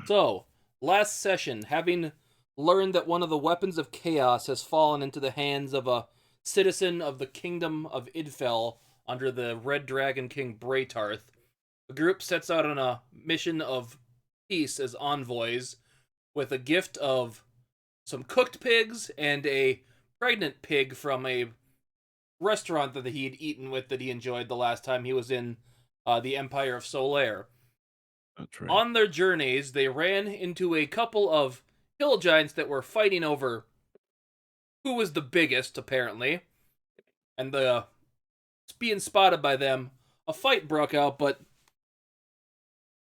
So, last session, having learned that one of the weapons of chaos has fallen into the hands of a citizen of the kingdom of Ildfjell under the Red Dragon King Braytarth, the group sets out on a mission of peace as envoys with a gift of some cooked pigs and a pregnant pig from a restaurant that he had eaten with that he enjoyed the last time he was in the Empire of Solaire. That's right. On their journeys, they ran into a couple of hill giants that were fighting over who was the biggest, apparently. And being spotted by them, a fight broke out, but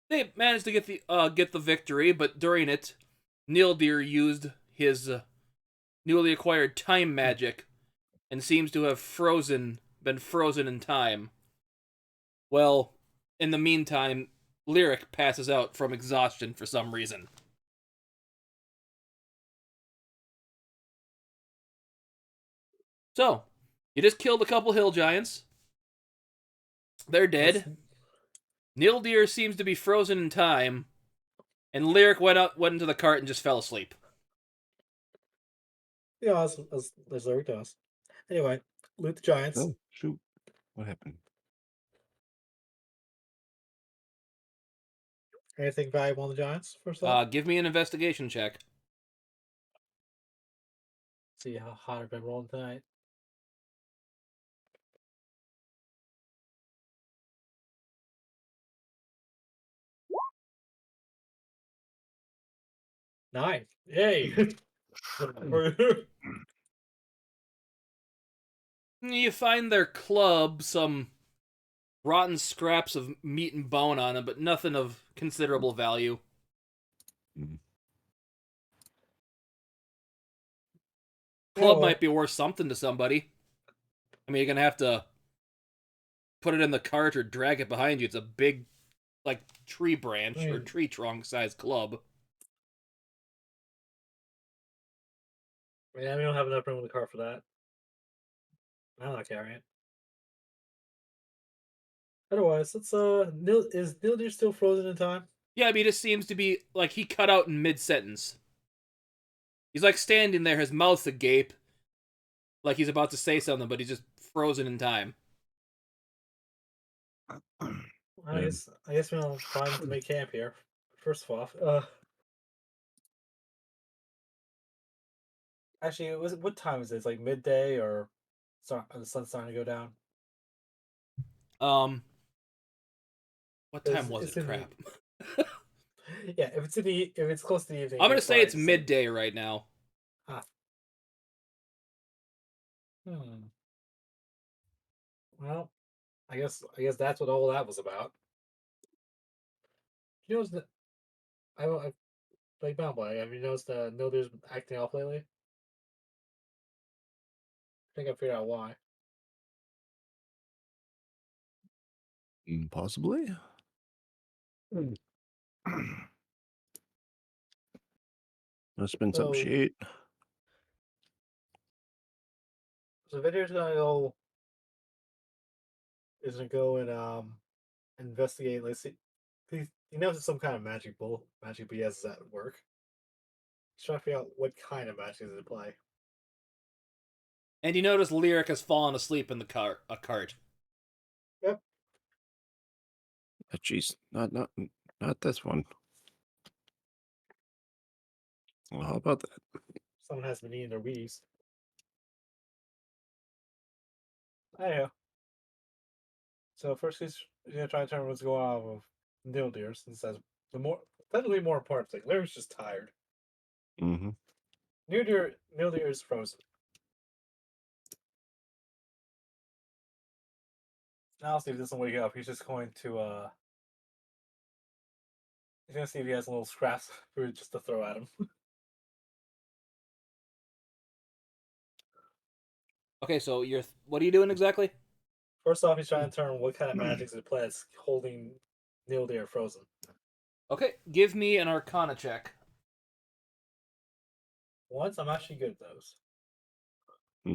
they managed to get the victory. But during it, Nildir used his newly acquired time magic and seems to have been frozen in time. Well, in the meantime, Lyric passes out from exhaustion for some reason. So, you just killed a couple hill giants. They're That's dead. Nildir seems to be frozen in time, and Lyric went into the cart and just fell asleep. as Lyric does. Anyway, loot the giants. Oh, shoot. What happened? Anything valuable on the giants? First off, Give me an investigation check. see how hot I've been rolling tonight. Nine. Yay! You find their club, some rotten scraps of meat and bone on them, but nothing of considerable value. Mhm. Club well, might be worth something to somebody. I mean, you're gonna have to put it in the cart or drag it behind you. It's a big, like, tree branch or tree trunk sized club. we don't have enough room in the car for that. I'm not carrying it. Otherwise, let's is Nildir still frozen in time? Yeah, I mean, it just seems to be like he cut out in mid sentence. He's like standing there, his mouth agape, like he's about to say something, but he's just frozen in time. I guess we'll find to make camp here. First of all, actually, what time is it? It's like midday or the sun's starting to go down. Um, what time was It's it? in the Crap. yeah. If it's close to the evening, I'm gonna it's say fine. it's midday right now. Ah. Hmm. Well, I guess that's what all that was about. You know, that I like Bound. Have you noticed Nildir's acting off lately? I think I figured out why. Possibly. Must have been some So, shit. so Vidya's gonna go. Is gonna go and investigate. Let's see. He knows it's some kind of magic BS is at work. He's trying to figure out what kind of magic is at play. And you notice Lyric has fallen asleep in the cart. Yep. Jeez, not this one. Well, how about that? Someone has been eating their Wheaties. Anyhow, so first he's gonna try to determine what's going on with Nildir, since that's the more technically more important thing. Larry's just tired. Mm-hmm. Nildir is frozen. Now see if he doesn't wake up. He's just going to he's gonna see if he has a little scraps food just to throw at him. Okay, so what are you doing exactly? First off, he's trying to determine what kind of magic is at play that's holding Nildir frozen. Okay, give me an Arcana check. Once I'm actually good at those.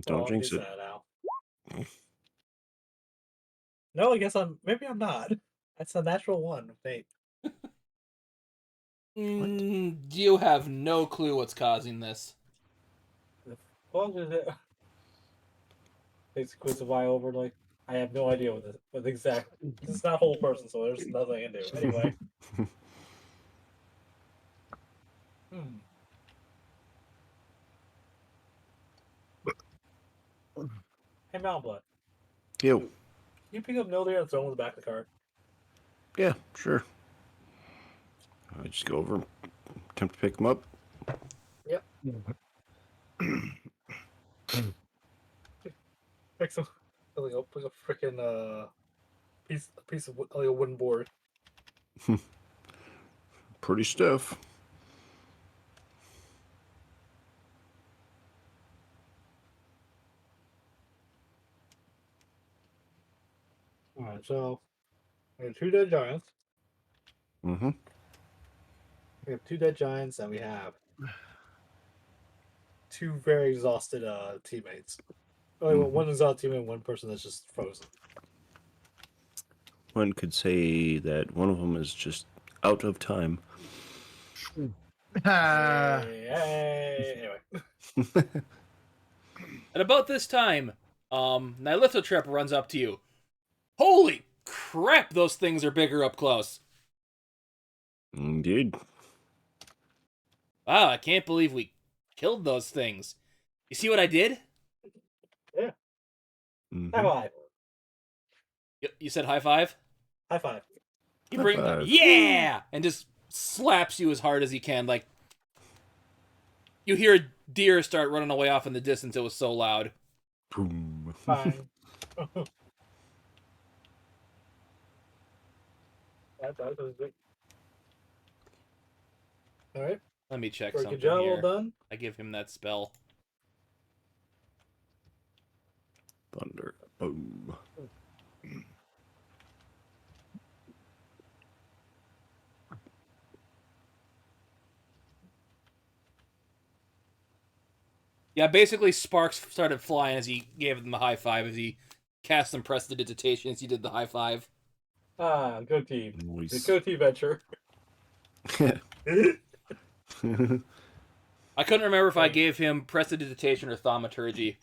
Don't Well, jinx he's it. that now. No, I guess maybe I'm not. That's a natural one. Wait. You have no clue what's causing this. What is it? Takes a quiz of eye over. Like, I have no idea what exactly. This is not whole person, so there's nothing I can do. Anyway. Hey, Mountain Blood. Yo. Can you pick up Nildir and throw him in the back of the cart? Yeah, sure. I just go over, attempt to pick him up. Yep. Pick some, like a freaking piece of like a wooden board. Pretty stiff. All right, so we have 2 dead giants. Mm-hmm. We have 2 dead giants, and we have 2 very exhausted teammates. Oh, well, one exhausted teammate, and one person that's just frozen. One could say that one of them is just out of time. Anyway. At about this time, Nilithotrep runs up to you. Holy crap, those things are bigger up close. Indeed. Wow, I can't believe we killed those things. You see what I did? Yeah. Mhm. High five. You said high five? High five. He High five. Yeah! And just slaps you as hard as he can. Like, you hear a deer start running away off in the distance. It was so loud. Boom. Fine. That was good. All right. Let me check Good something job. here. Well done. I give him that spell. Thunder. Boom. Yeah, basically sparks started flying as he gave him the high five, as he cast some prestidigitation as he did the high five. Ah, good team. Nice. The go team venture. I couldn't remember if I gave him prestidigitation or thaumaturgy.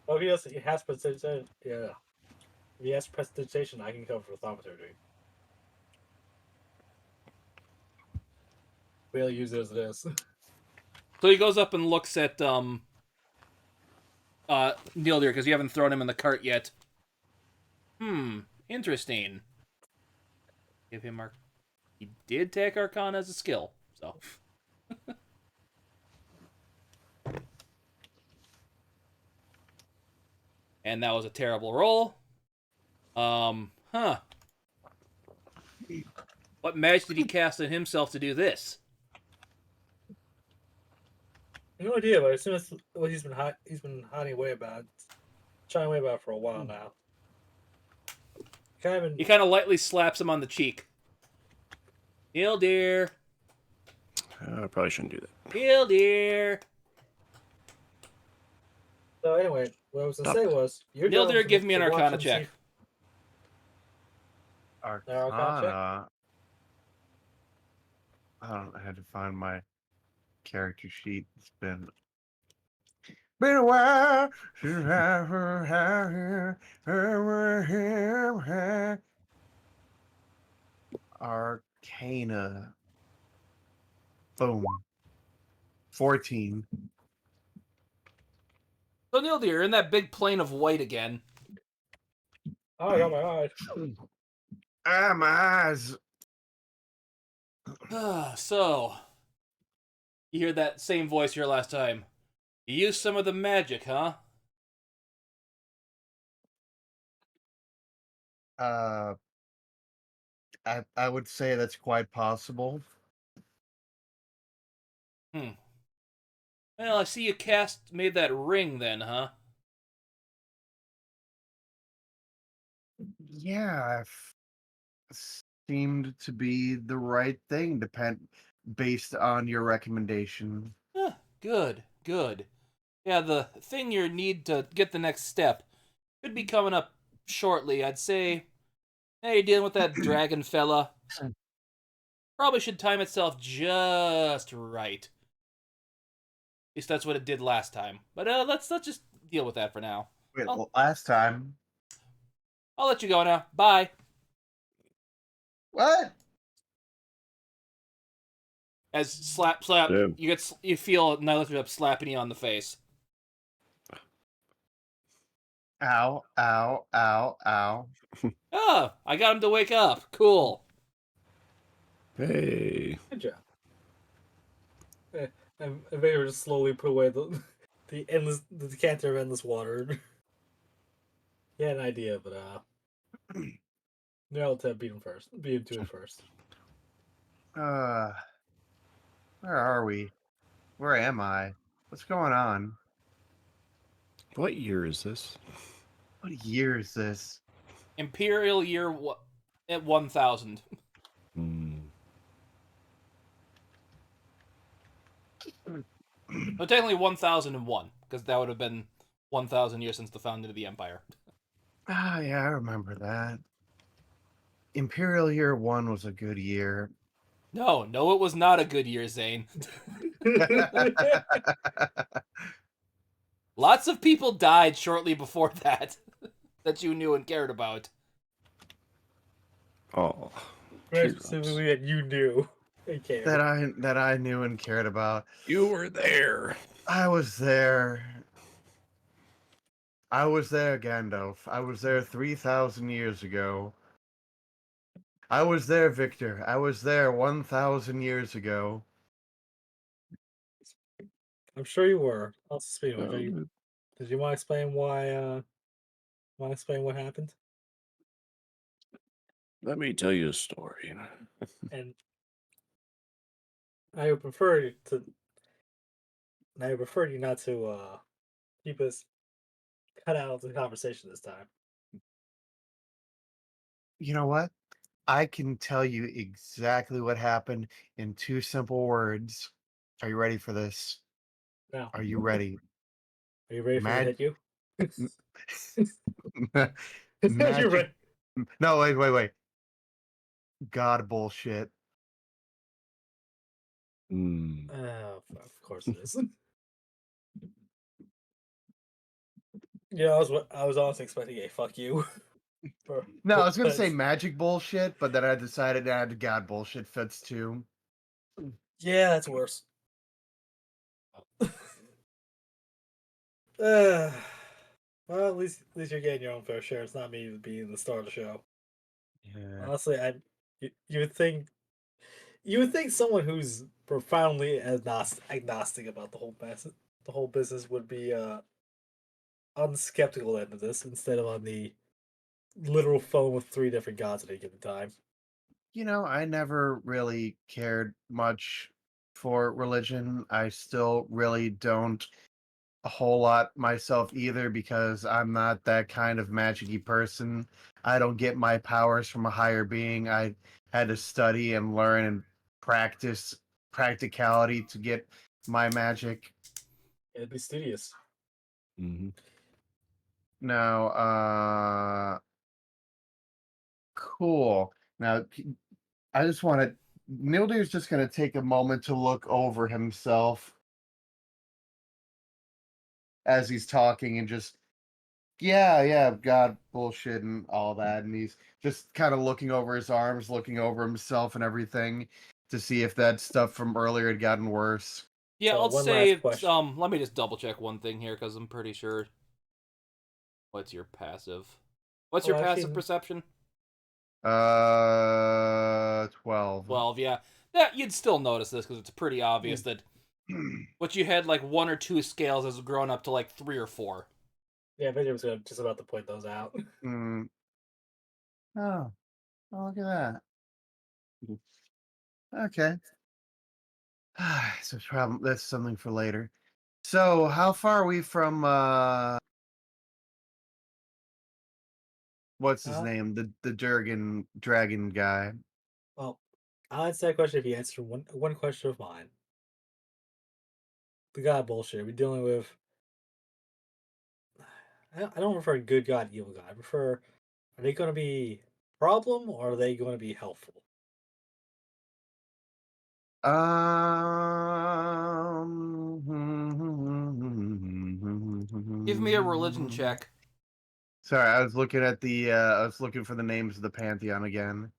Oh, he has prestidigitation. Yeah. If he has prestidigitation, I can cover for thaumaturgy. We'll use it as it is. So he goes up and looks at Nildir, because you haven't thrown him in the cart yet. Interesting. Give him He did take Arcana as a skill, so. And that was a terrible roll. What magic did he cast on himself to do this? No idea, but as soon as what he's been hiding away about, shying away about for a while now. He kind of lightly slaps him on the cheek. Nildir. I probably shouldn't do that. Nildir. So anyway, what I was gonna say was, Nildir, give me an Arcana check. Arcana. I had to find my character sheet. It's been a while since Arcana. Boom. 14. So Nildir, you're in that big plane of white again. Oh, I got my eyes. My eyes. So, you hear that same voice here last time. You used some of the magic, huh? I would say that's quite possible. Well, I see you made that ring then, huh? Yeah, seemed to be the right thing, based on your recommendation. Good. Yeah, the thing you need to get the next step should be coming up shortly. I'd say, hey, you're dealing with that dragon fella. Probably should time itself just right. At least that's what it did last time. But let's just deal with that for now. Wait, I'll, last time. I'll let you go now. Bye. What? As slap, Yeah. you feel Nylathotep slapping you on the face. Ow, ow, ow, ow. Oh, I got him to wake up. Cool. Hey. Good job. And Vader just slowly put away the decanter of endless water. He had an idea, but Nyarlathotep beat him to it first. Where are we? Where am I? What's going on? What year is this? What year is this? Imperial year at 1000. Hmm. No, technically 1001, because that would have been 1000 years since the founding of the Empire. Ah, yeah, I remember that. Imperial Year 1 was a good year. No, it was not a good year, Zane. Lots of people died shortly before that that you knew and cared about. Oh. Very teardrops. specifically that you knew. Okay. that I knew and cared about. You were there. I was there. I was there, Gandalf. I was there 3,000 years ago. I was there, Victor. I was there 1,000 years ago. I'm sure you were. Also, speaking of which, Um, did you want to explain why? Want to explain what happened? let me tell you a story. And I would prefer you to. I would prefer you not to keep us cut out of the conversation this time. You know what? I can tell you exactly what happened in two simple words. Are you ready for this? Now, Are you ready? are you ready for me to Mag- hit you? You're Magic. ready. No, wait. God bullshit. Hmm. Of course it is. Yeah, I was honestly expecting a fuck you. No, I was gonna say But magic bullshit, but then I decided to add God bullshit fits too. yeah, that's worse. Uh, well, at least you're getting your own fair share. It's not me being the star of the show. Yeah. Honestly, you would think someone who's profoundly agnostic about the whole business would be on the skeptical end of this instead of on the literal phone with three different gods at any given time. You know, I never really cared much for religion. I still really don't a whole lot myself either because I'm not that kind of magic-y person. I don't get my powers from a higher being. I had to study and learn and practice practicality to get my magic. It'd be studious. Mm-hmm. Now, cool. Now, I just want to. Nildir's just going to take a moment to look over himself as he's talking and just, yeah, God bullshit and all that. And he's just kind of looking over his arms, looking over himself and everything to see if that stuff from earlier had gotten worse. Yeah, So I'll one last say question. let me just double check one thing here because I'm pretty sure. What's your passive? What's your Well, passive actually, perception? 12. 12, yeah. That you'd still notice this because it's pretty obvious that what you had like one or two scales has grown up to like 3 or 4. yeah, Victor was just about to point those out. Mm. Oh, look at that. Okay. So problem that's something for later. So how far are we from what's his Uh, name? The dragon guy. well, I'll answer that question if you answer one question of mine. The god bullshit. We're dealing with. I don't prefer good god, evil god. I prefer. Are they going to be problem or are they going to be helpful? Give me a religion check. Sorry, I was looking at the. I was looking for the names of the pantheon again.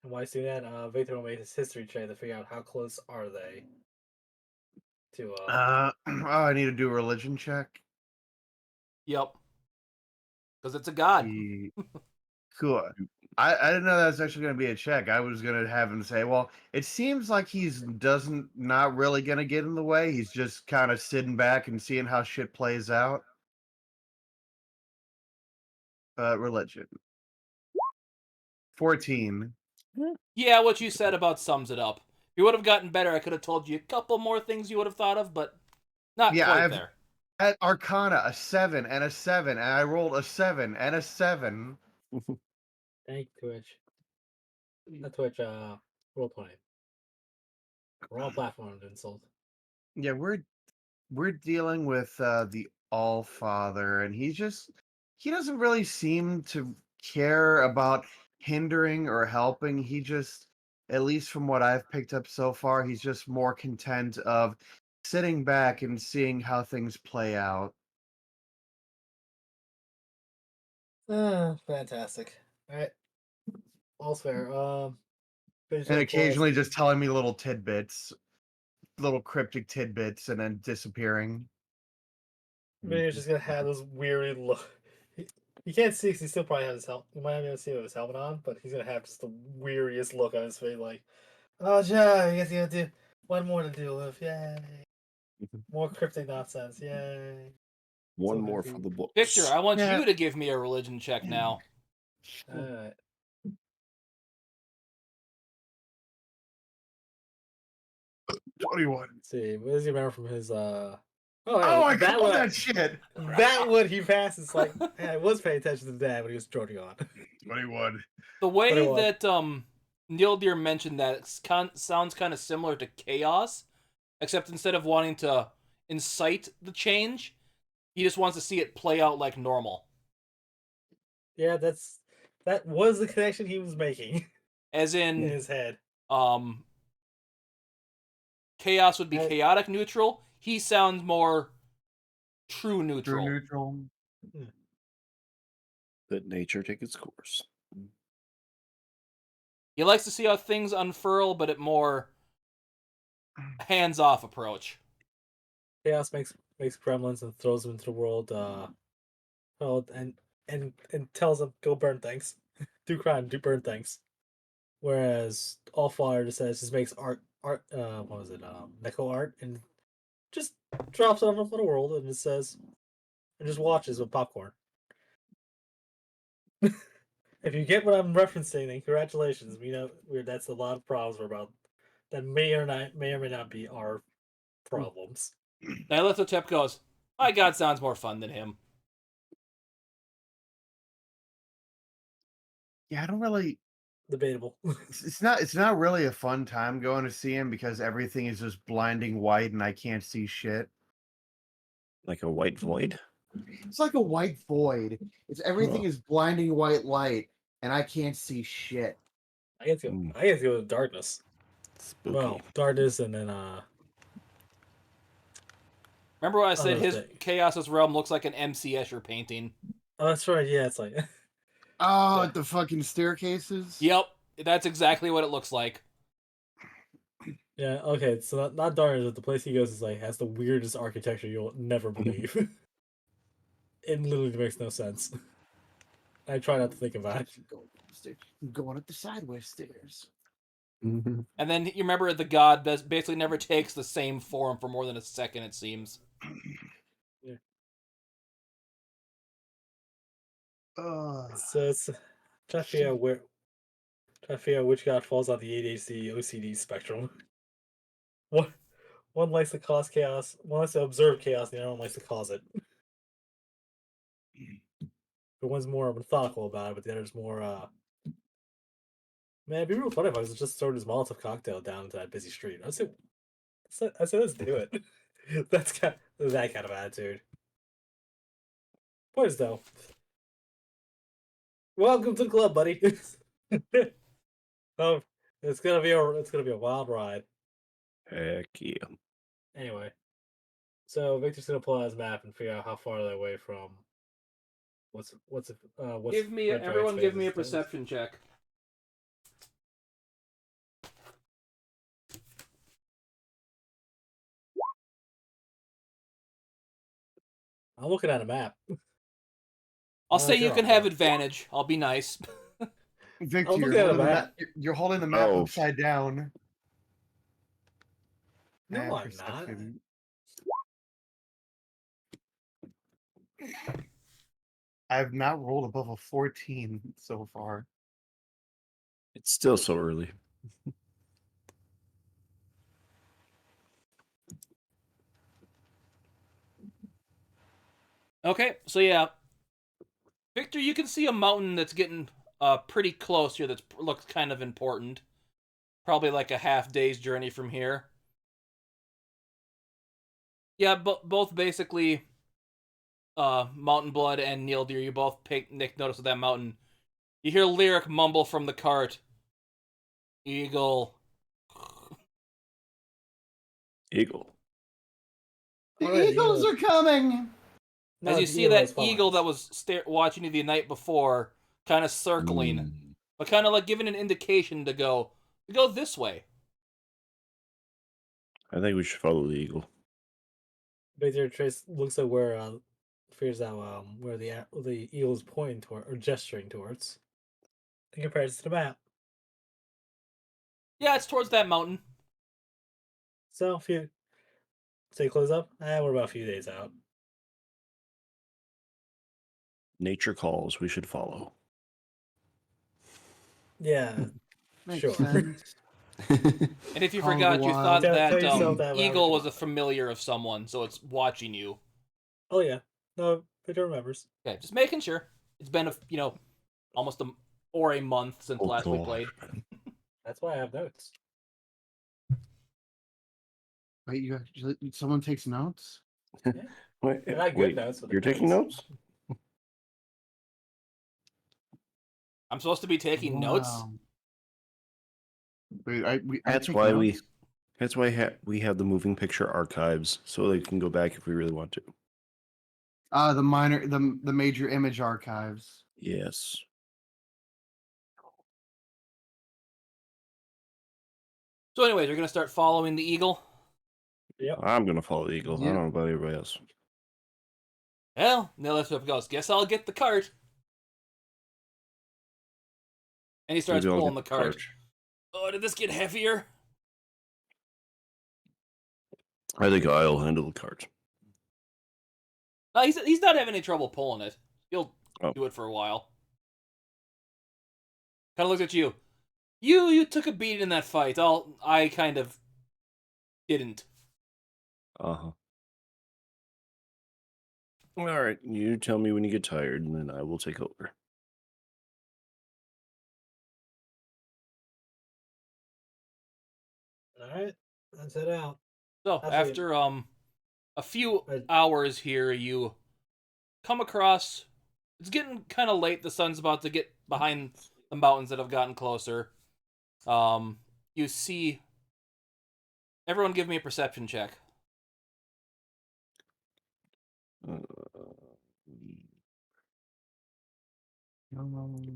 And while he's doing that, Victor will make his history check to figure out how close are they to Oh, I need to do a religion check. Yep. Because it's a god. Cool. I didn't know that was actually going to be a check. I was going to have him say, "Well, it seems like he's not really going to get in the way. He's just kind of sitting back and seeing how shit plays out." Religion. 14. Yeah, what you said about sums it up. If you would have gotten better, I could have told you a couple more things you would have thought of, but not Yeah, I quite have there. at Arcana a 7 and a 7, and I rolled a 7 and a 7. Thank you, Twitch. Not Twitch, roll 20. We're all platforms insult. Yeah, we're dealing with the All Father, and he doesn't really seem to care about hindering or helping. He just, at least from what I've picked up so far, he's just more content of sitting back and seeing how things play out. Fantastic. Alright. All's fair. Finish And up occasionally class. just telling me little tidbits, little cryptic tidbits, and then disappearing. Vinny's just gonna have this weary look. You can't see because he still probably has his helmet. You might not be able to see with his helmet on, but he's gonna have just the weariest look on his face, like, "Oh, Joe, I guess you gotta do one more to deal with. Yay! More cryptic nonsense. Yay!" One So more happy. for the books. Victor, I want Yeah. you to give me a religion check now. Alright. $21. Let's see. What does he remember from his Oh, Oh, I that called one. that shit. That one he passed. It's like, hey, I was paying attention to the dad when he was joining on. 21. The way 21. that Neil Deer mentioned that sounds kind of similar to chaos, except instead of wanting to incite the change, he just wants to see it play out like normal. Yeah, that was the connection he was making As in in, his head. chaos would be And- chaotic neutral. He sounds more true neutral. True neutral. Let nature take its course. He likes to see how things unfurl, but at more hands-off approach. Chaos makes gremlins and throws them into the world. And tells them go burn things, do crime, do burn things. Whereas All Fire just makes art. What was it? Neko art, and just drops it off into the world, and it says, and just watches with popcorn. If you get what I'm referencing, then congratulations. We know that's a lot of problems we're about. That may or may not be our problems. Nylathotep goes, my god sounds more fun than him. Yeah, I don't really. Debatable. It's not really a fun time going to see him because everything is just blinding white and I can't see shit. Like a white void. It's like a white void. Everything is blinding white light and I can't see shit. I get to go. I get to go to darkness. Spooky. Well, darkness, and then Remember when I said Other his thing. Chaos's realm looks like an MC Escher painting? Oh, that's right. Yeah, it's like Oh, Yeah. like the fucking staircases? Yep, that's exactly what it looks like. yeah. Okay, so not darkness, but the place he goes is like has the weirdest architecture you'll never believe. It literally makes no sense. I try not to think about it. Going up the sideways stairs. Mhm. And then you remember the god basically never takes the same form for more than a second, it seems. So it's trying to figure out which god falls on the ADHD OCD spectrum. One likes to cause chaos, one likes to observe chaos, the other one likes to cause it. But one's more methodical about it, but the other's more man, it'd be real funny if I was just throwing his Molotov cocktail down into that busy street. I said let's do it. That's that kind of attitude. Point is though, welcome to the club, buddy. um, It's gonna be a wild ride. Heck yeah. Anyway, so Victor's gonna pull out his map and figure out how far they're away from what's Red Giant's Everyone give me a phases is. perception check. I'm looking at a map. I'll say you sure, can I'll have look. advantage. I'll be nice. Victor, I'm you're looking at a holding the map. map. You're holding the map Oh. upside down. No, I'm not. Perception. I've not rolled above a 14 so far. It's still so early. Okay, so yeah, Victor, you can see a mountain that's getting pretty close here. That looks kind of important. Probably like a half day's journey from here. Yeah, both basically, Mountain Blood and Neil Deer. You both Nick notice of that mountain. You hear Lyric mumble from the cart. Eagle. Eagle. The Alright, the Eagles are coming. No, As you the see eagle that is fine. eagle that was watching you the night before, kind of circling, Mm. but kind of like giving an indication to go this way. I think we should follow the eagle. Victor Trace looks at where figures out where the eagle is pointing toward or gesturing towards. In comparison to the map. Yeah, it's towards that mountain. So if you say close up, we're about a few days out. Nature calls, we should follow. Yeah, Makes sure. sense. And if you Call of the forgot, you Wild. thought Tell that yourself that whenever eagle you was a want. familiar of someone, so it's watching you. Oh yeah, no, Victor remembers. Okay, just making sure. It's been almost a month since Oh, last we God. played. That's why I have notes. Wait, someone takes notes? Wait, They're not good wait, notes, but you're they're taking notes? I'm supposed to be taking notes. Wow. Wait, I That's take why notes? we have the moving picture archives, so they can go back if we really want to. The major image archives. Yes. So, anyways, you're gonna start following the eagle. Yep. I'm gonna follow the eagle. I Yeah. don't know about everybody else. Well, now that's what goes. Guess I'll get the cart. And he starts Maybe I'll pulling get the cart. cart. Oh, did this get heavier? I think I'll handle the cart. He's not having any trouble pulling it. He'll Oh. do it for a while. Kind of looks at you. You took a beating in that fight. I kind of didn't. Uh-huh. All right, you tell me when you get tired, and then I will take over. All right, let's head out. So I think- after a few hours here, you come across. It's getting kind of late. The sun's about to get behind the mountains that have gotten closer. You see. Everyone, give me a perception check.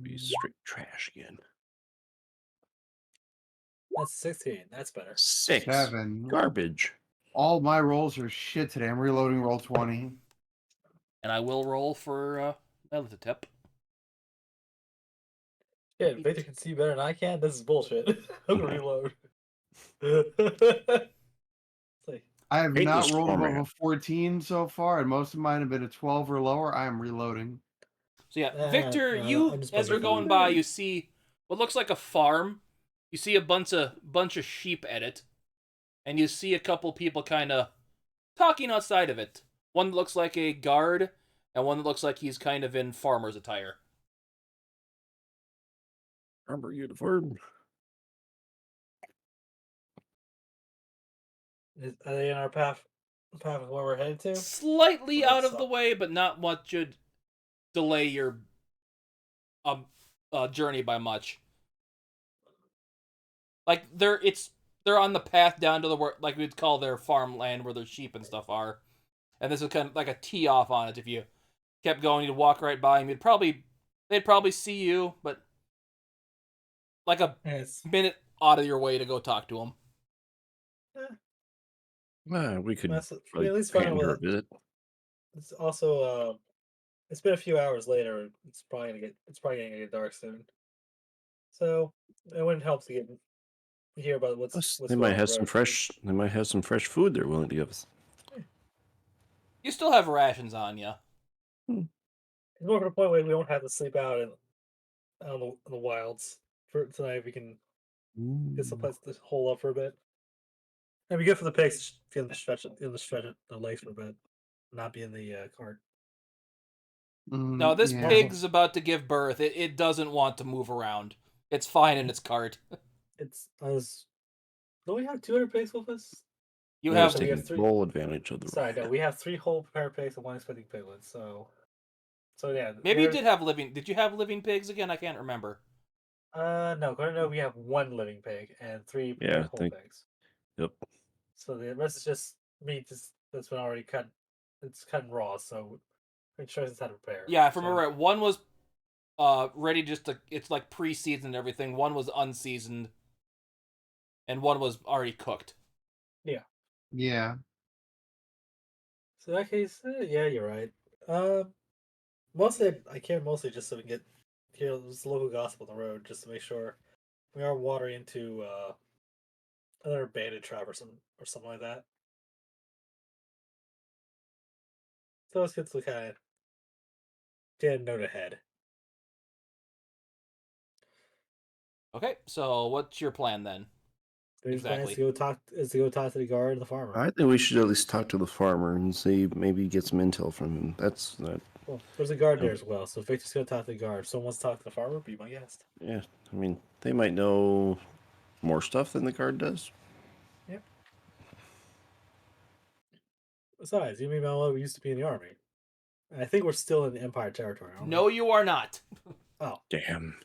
Be straight trash again. That's 16. That's better. 6. 7. Garbage. All my rolls are shit today. I'm reloading roll 20. And I will roll for the tip. Yeah, Victor can see better than I can. This is bullshit. I'm gonna reload. Like, I have Hate not this rolled above format. a 14 so far, and most of mine have been a 12 or lower. I am reloading. So yeah, Victor, no, I'm just as you're bugging going by, you see what looks like a farm. You see a bunch of sheep at it, and you see a couple people kind of talking outside of it. One that looks like a guard, and one that looks like he's kind of in farmer's attire. Remember uniform. Are they in our path of where we're headed to? Slightly Oh, that out of the sucks. way, but not what should delay your journey by much. Like they're on the path down to the like we'd call their farmland where their sheep and stuff are, and this is kind of like a tee off on it. If you kept going, you'd walk right by them. They'd probably see you, but like a Yes. minute out of your way to go talk to them. We could We probably at least pay find out her a what. visit. It's also it's been a few hours later. It's probably gonna get dark soon. So it wouldn't help to hear about Plus, what's they going might on have the some road. fresh. They might have some fresh food they're willing to give us. You still have rations on you. It's more to the point where we don't have to sleep out in the wilds for tonight. We can get some place to hole up for a bit. It'd be good for the pigs to stretch the legs for a bit, not be in the cart. No, this Yeah. pig is about to give birth. It doesn't want to move around. It's fine in its cart. It's I was. Don't we have 200 pigs with us? You I was have we taking have three. full advantage of the. Sorry, no, we have 3 whole pair of pigs and 1 expecting piglets. So yeah. maybe you did have living. Did you have living pigs again? I can't remember. No, going to know we have 1 living pig and 3 Yeah, I whole think. pigs. Yep. So the rest is just meat that's been already cut. It's cut and raw, so it shows us how to prepare. Yeah, if I So, remember right, one was ready just to. It's like pre-seasoned and everything. One was unseasoned, and one was already cooked. Yeah. So in that case, yeah, you're right. Mostly I care mostly just so we can get hear this local gossip on the road, just to make sure we are watering into another bandit trap or something like that. So it's good to kind of get a note ahead. Okay, so what's your plan then? His plan Exactly. is to go talk to the guard and the farmer. I think we should at least talk to the farmer and see, maybe get some intel from him. That's not. Well, there's a guard Oh. there as well, so if Victor's gonna talk to the guard, if someone wants to talk to the farmer, be my guest. Yeah, I mean, they might know more stuff than the guard does. Yep. Besides, you mean we used to be in the army. And I think we're still in Empire territory, aren't No, you are not. we? Oh, Damn.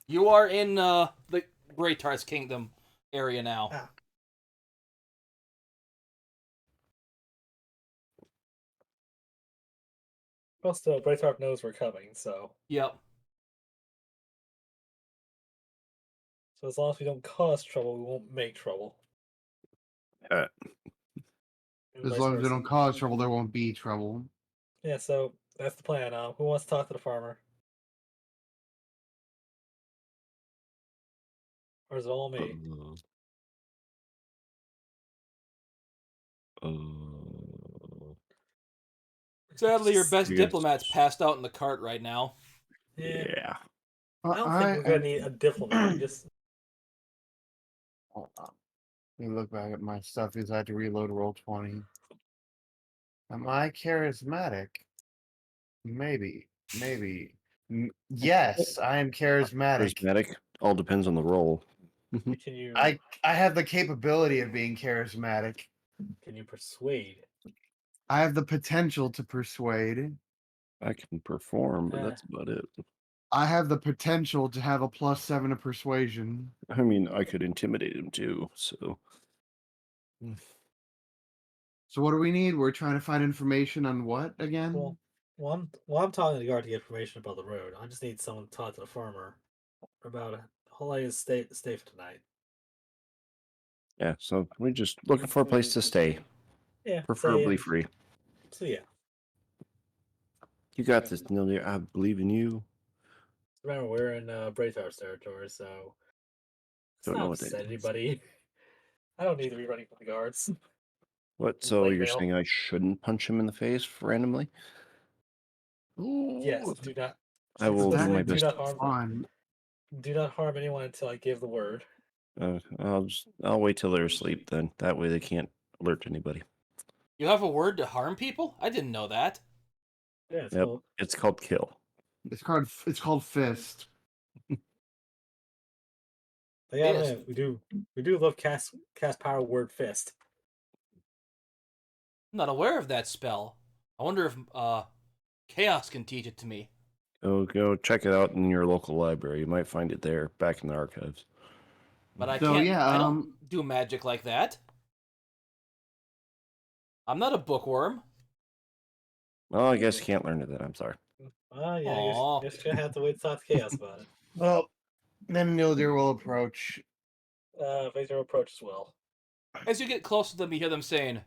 You are in the Greytar's kingdom area now. ah. Well, still, Braytarp knows we're coming, so Yep. as long as we don't cause trouble, we won't make trouble. Uh, And As vice long as they versa. don't cause trouble, there won't be trouble. Yeah, so that's the plan. Who wants to talk to the farmer? Or is it all me? uh, Sadly, your best Yes. diplomat's passed out in the cart right now. yeah. I don't think we're gonna need a diplomat. We just Hold on. Let me look back at my stuff because I had to reload roll 20. Am I charismatic? Maybe. Yes, I am charismatic. Charismatic. All depends on the role. can you I have the capability of being charismatic. can you persuade? I have the potential to persuade. I can perform, but Uh. that's about it. I have the potential to have a +7 to persuasion. I mean, I could intimidate him too. So So what do we need? We're trying to find information on what again? I'm talking to the guard to get information about the road. I just need someone to talk to the farmer about how long is stay for tonight. yeah. So we're just looking for a place to stay, Yeah, preferably free. So yeah, You got this, Neil. I believe in you. remember we're in Braytar's territory, so let's Don't know not what that upset is. anybody. I don't need to be running from the guards. What? So you're Blackmail. saying I shouldn't punch him in the face randomly? Yes, Ooh, do not. I will do my Do best. not harm. Fun. Do not harm anyone until I give the word. I'll wait till they're asleep then. That way they can't alert anybody. You have a word to harm people? I didn't know that. Yeah, it's Yep. cool. It's called kill. It's called fist. But yeah, Fist. man, we do love cast power word fist. I'm not aware of that spell. I wonder if Chaos can teach it to me. Go check it out in your local library. You might find it there, back in the archives. But I So, can't. yeah, I don't do magic like that. I'm not a bookworm. Well, I guess you can't learn it then. I'm sorry. Oh yeah, Aw. you're just gonna have to wait to talk to Chaos about it. well, then Mildir will approach. Victor approach as well. As you get close to them, you hear them saying,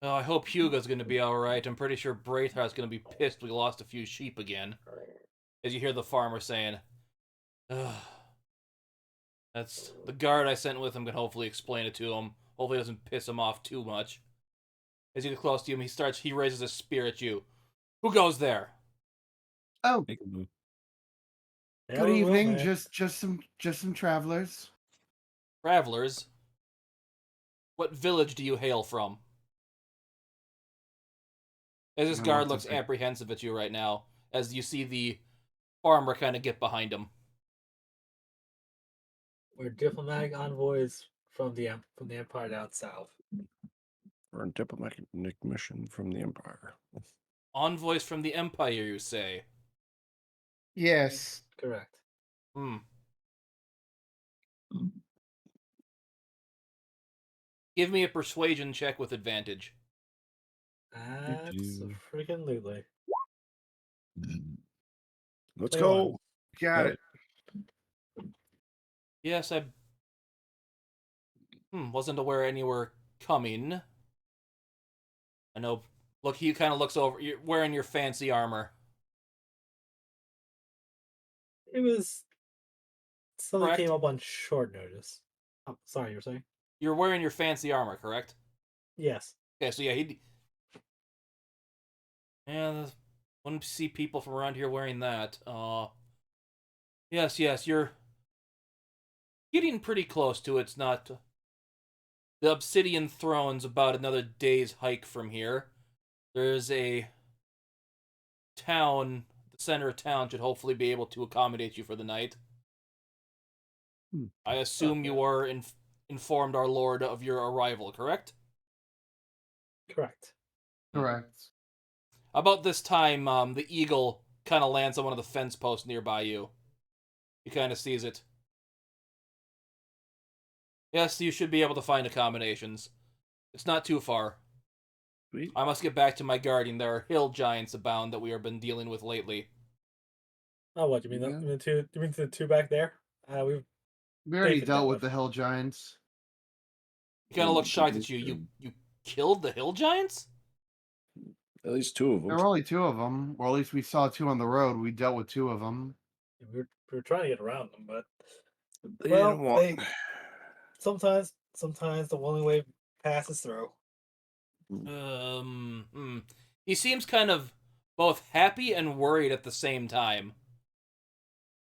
"Oh, I hope Hugo's going to be all right. I'm pretty sure Braithart's going to be pissed we lost a few sheep again." As you hear the farmer saying, "Ugh, that's the guard I sent with him can hopefully explain it to him. Hopefully it doesn't piss him off too much." As you get close to him, he raises a spear at you. "Who goes there?" Oh, Make a move. Yeah, good we will, evening. man. Just some travelers. "Travelers? What village do you hail from?" As this And guard what's looks his name? apprehensive at you right now, as you see the farmer kind of get behind him. We're diplomatic envoys from the Empire down south. For a diplomatic mission from the Empire. Envoys from the Empire, you say? Yes. Correct. Hmm. Give me a persuasion check with advantage. Absolutely. Let's 21. go. Got it. Yes, I wasn't aware any were coming. I know. Look, he kind of looks over. You're wearing your fancy armor. It was something Correct. came up on short notice. Oh, sorry, you were saying? You're wearing your fancy armor, correct? Yes. Okay, so yeah, wouldn't see people from around here wearing that. Yes, you're getting pretty close to it. It's not. The Obsidian Throne's about another day's hike from here. There's a town, the center of town should hopefully be able to accommodate you for the night. I assume Okay. you are informed our lord of your arrival, correct? Correct. Correct. About this time, the eagle kind of lands on one of the fence posts nearby you. You kind of sees it. Yes, you should be able to find accommodations. It's not too far. Sweet. I must get back to my guardian. There are hill giants abound that we have been dealing with lately. Oh, what you mean? Yeah. You mean the two back there? We already David dealt dealt with with. the hill giants. He kind of looks shocked at you. You killed the hill giants? At least two of them. There were only two of them, or at least we saw two on the road. We dealt with two of them. We were trying to get around them, but They well, didn't want. sometimes the only way passes through. He seems kind of both happy and worried at the same time.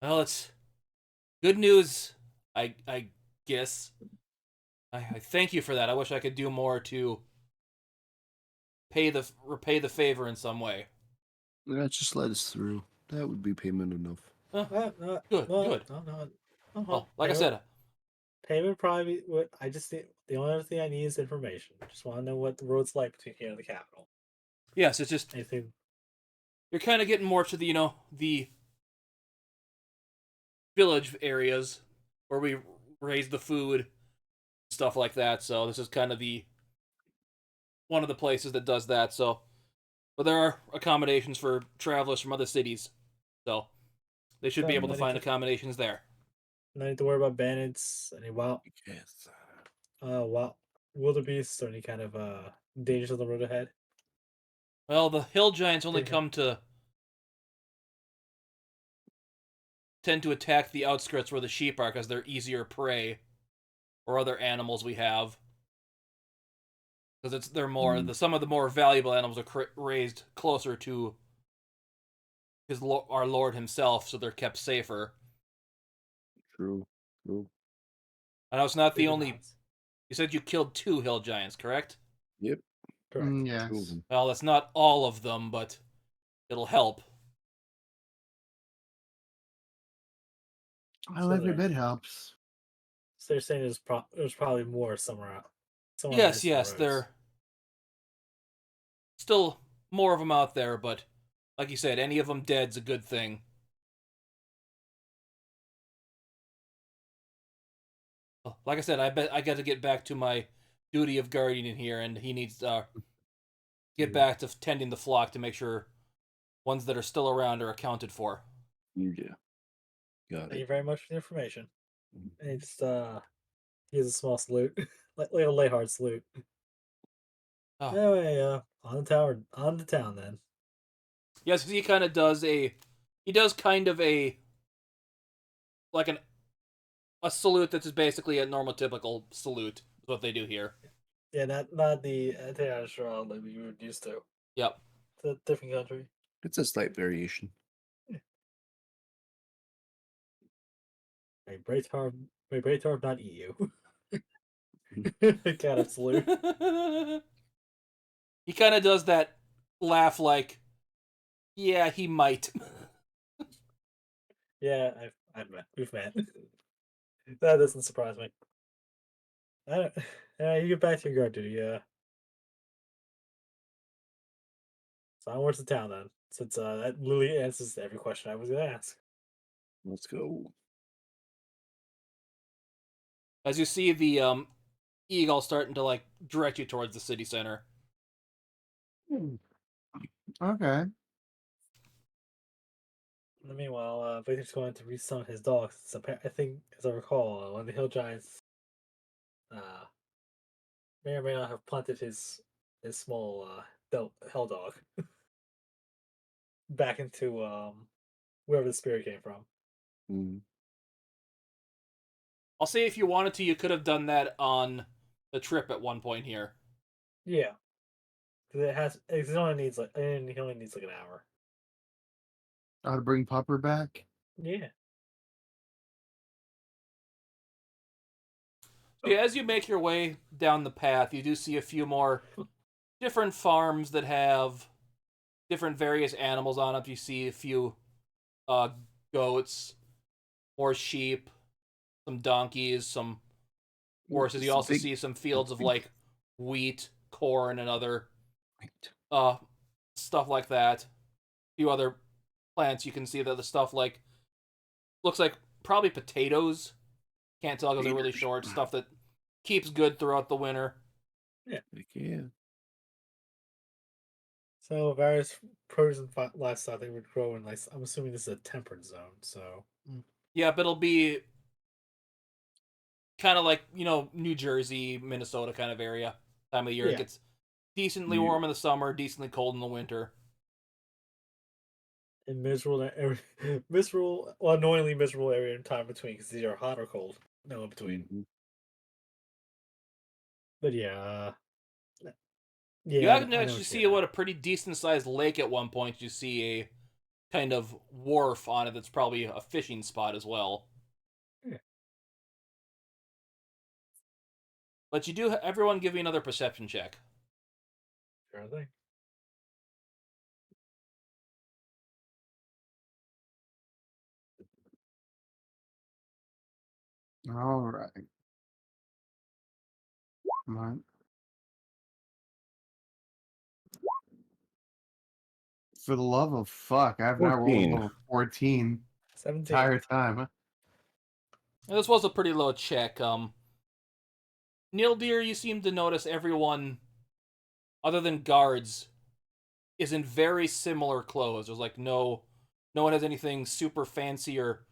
Well, it's good news, I guess. I thank you for that. I wish I could do more to repay the favor in some way. Yeah, just let us through. That would be payment enough. Good. No. Well, like I said, Payment probably what I just need. The only other thing I need is information. Just want to know what the road's like between here and the capital. yes, it's just Anything? you're kind of getting more to the village areas where we raise the food, stuff like that. So this is kind of the one of the places that does that. So, but there are accommodations for travelers from other cities, so they should be able to find accommodations there. No need to worry about bandits, any Yes. wild wildebeests, or any kind of dangers on the road ahead. Well, the hill giants only Okay. tend to attack the outskirts where the sheep are because they're easier prey, or other animals we have. Because some of the more valuable animals are raised closer to our lord himself, so they're kept safer. True. I know it's not the Bigger only. mounts. You said you killed 2 hill giants, correct? Yep. Correct. Two of Yes. them. Well, that's not all of them, but it'll help. Well, every bit helps. So they're saying there's probably more somewhere out. Yes, there still more of them out there, but like you said, any of them dead's a good thing. Like I said, I bet I got to get back to my duty of guardian in here, and he needs to get back to tending the flock to make sure ones that are still around are accounted for. Yeah. Got Thank you it. very much for the information. It's he has a small salute, like a lighthearted salute. Oh. Anyway, on to town then. Yes, he kind of does he does kind of like a salute that's basically a normotypical salute. Is what they do here. Yeah, not the international that we were used to. Yep. It's a different country. It's a slight variation. May Braytarv not eat you. Kind of salute. He kind of does that laugh like, yeah, he might. Yeah, we've met. That doesn't surprise me. I don't, you get back to your guard duty, yeah. So onwards to town then, since that literally answers every question I was gonna ask. Let's go. As you see the eagle starting to like direct you towards the city center. Okay. In the meanwhile, Victor's going to resummon his dogs. I think, as I recall, one of the hill giants may or may not have planted his small hell dog back into wherever the spirit came from. Mm. I'll say if you wanted to, you could have done that on the trip at one point here. Yeah, because it only needs like he only needs like an hour. How to bring Popper back? Yeah. So yeah, as you make your way down the path, you do see a few more different farms that have different various animals on it. You see a few goats, more sheep, some donkeys, some horses. You also see some fields of like wheat, corn, and other stuff like that. A few other plants. You can see that the stuff like looks like probably potatoes. Can't tell because they're really short. Stuff that keeps good throughout the winter. Yeah. Yeah. So various produce and livestock they would grow in. Like, I'm assuming this is a temperate zone. So Yeah, but it'll be kind of like, New Jersey, Minnesota kind of area. Time of year. Yeah. It gets decently warm in the summer, decently cold in the winter. in miserable, well, annoyingly miserable area in time between because these are hot or cold. No in between. Mm-hmm. But yeah, You I can know actually see what a pretty decent sized lake at one point. You see a kind of wharf on it that's probably a fishing spot as well. Yeah. But you do. Everyone give me another perception check. Sure thing. All right. Come on. For the love of fuck, I've not rolled 14. over 14 17. entire time. This was a pretty low check. Neil Deer, you seem to notice everyone, other than guards, is in very similar clothes. There's like no one has anything super fancy or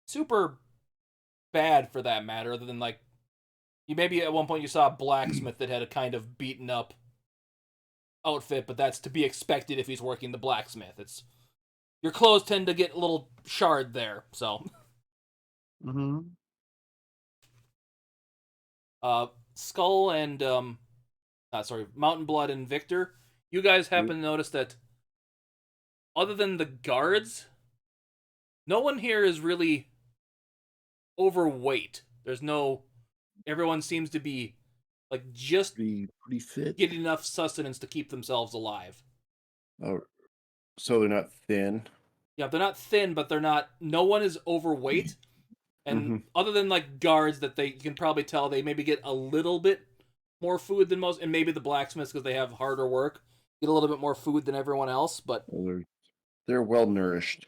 super bad for that matter, other than like you maybe at one point you saw a blacksmith that had a kind of beaten up outfit, but that's to be expected if he's working the blacksmith. It's your clothes tend to get a little shard there, so. Mm-hmm. Skull and Mountain Blood and Victor, you guys happen to notice that other than the guards, no one here is really overweight. Everyone seems to be like just Pretty fit. getting enough sustenance to keep themselves alive. Oh, so they're not thin. Yeah, they're not thin, but no one is overweight. And other than like guards that you can probably tell they maybe get a little bit more food than most, and maybe the blacksmiths because they have harder work get a little bit more food than everyone else, but they're well nourished.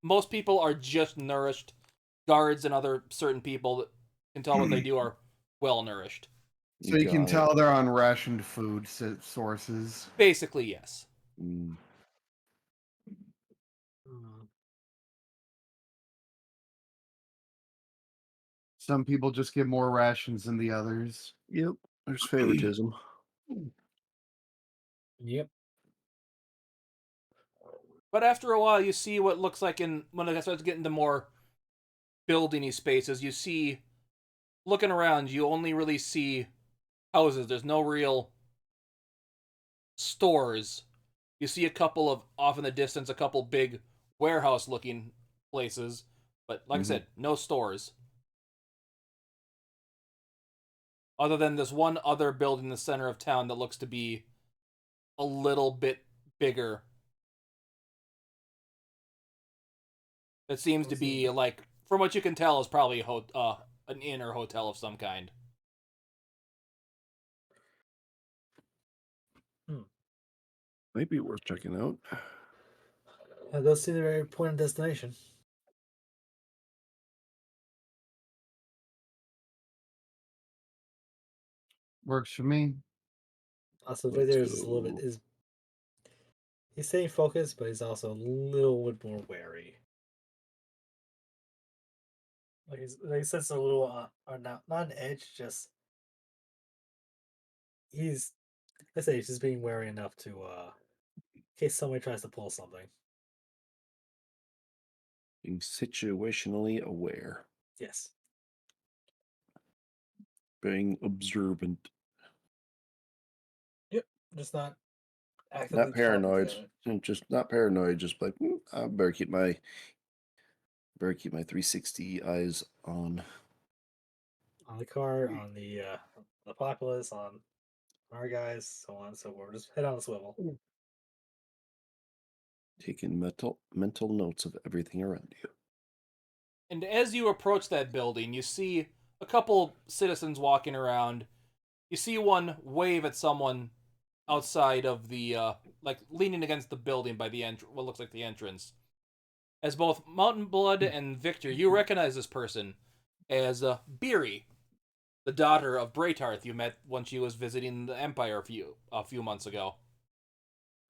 most people are just nourished. Guards and other certain people can tell what they do are well nourished. So you can Got it. tell they're on rationed food sources. Basically, yes. Mm. Hmm. Some people just get more rations than the others. Yep. There's favoritism. Yep. But after a while, you see what looks like when it starts getting to more buildingy spaces. You see, looking around, you only really see houses. There's no real stores. You see a couple of off in the distance, a couple big warehouse-looking places, but like I said, no stores. Other than this one other building in the center of town that looks to be a little bit bigger. It seems to be like, from what you can tell, is probably an inn or hotel of some kind. Might be worth checking out. That does seem a very important destination. Works for me. Also, Let's Victor is a little bit go. is he's staying focused, but he's also a little bit more wary. Like he sets a little or not an edge, just he's let's say he's just being wary enough to in case somebody tries to pull something. Being situationally aware. Yes. Being observant. Yep. Just not actively Not chopping paranoid. together. Just not paranoid. Just like I better keep my 360 eyes on. On the car, on the populace, on our guys, so on and so forth. Just head on the swivel. Taking mental notes of everything around you. And as you approach that building, you see a couple citizens walking around. You see one wave at someone outside of the, like, leaning against the building by what looks like the entrance. As both Mountain Blood and Victor, you recognize this person as Birr, the daughter of Braytarth you met when she was visiting the Empire a few months ago.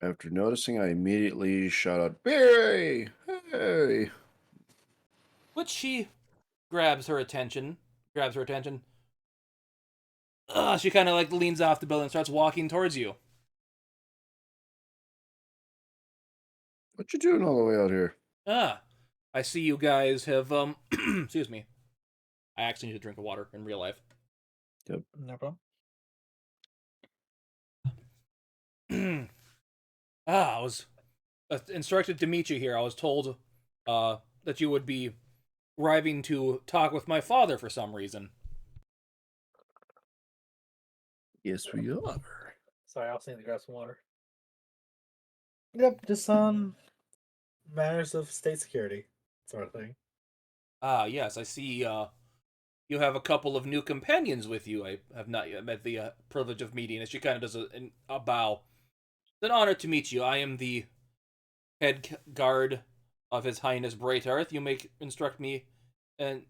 After noticing, I immediately shout out, "Barry! Hey!" Which she grabs her attention. She kind of like leans off the building and starts walking towards you. What you doing all the way out here? I see you guys have, excuse me. I actually need to drink of water in real life. No problem. I was instructed to meet you here. I was told that you would be arriving to talk with my father for some reason. Yes, we are. Sorry, I was saying to grab some water. Yep, just matters of state security sort of thing. Yes, I see you have a couple of new companions with you. I have not yet met the privilege of meeting. As she kind of does a bow. It's an honor to meet you. I am the head guard of His Highness Braytarth. You may instruct me and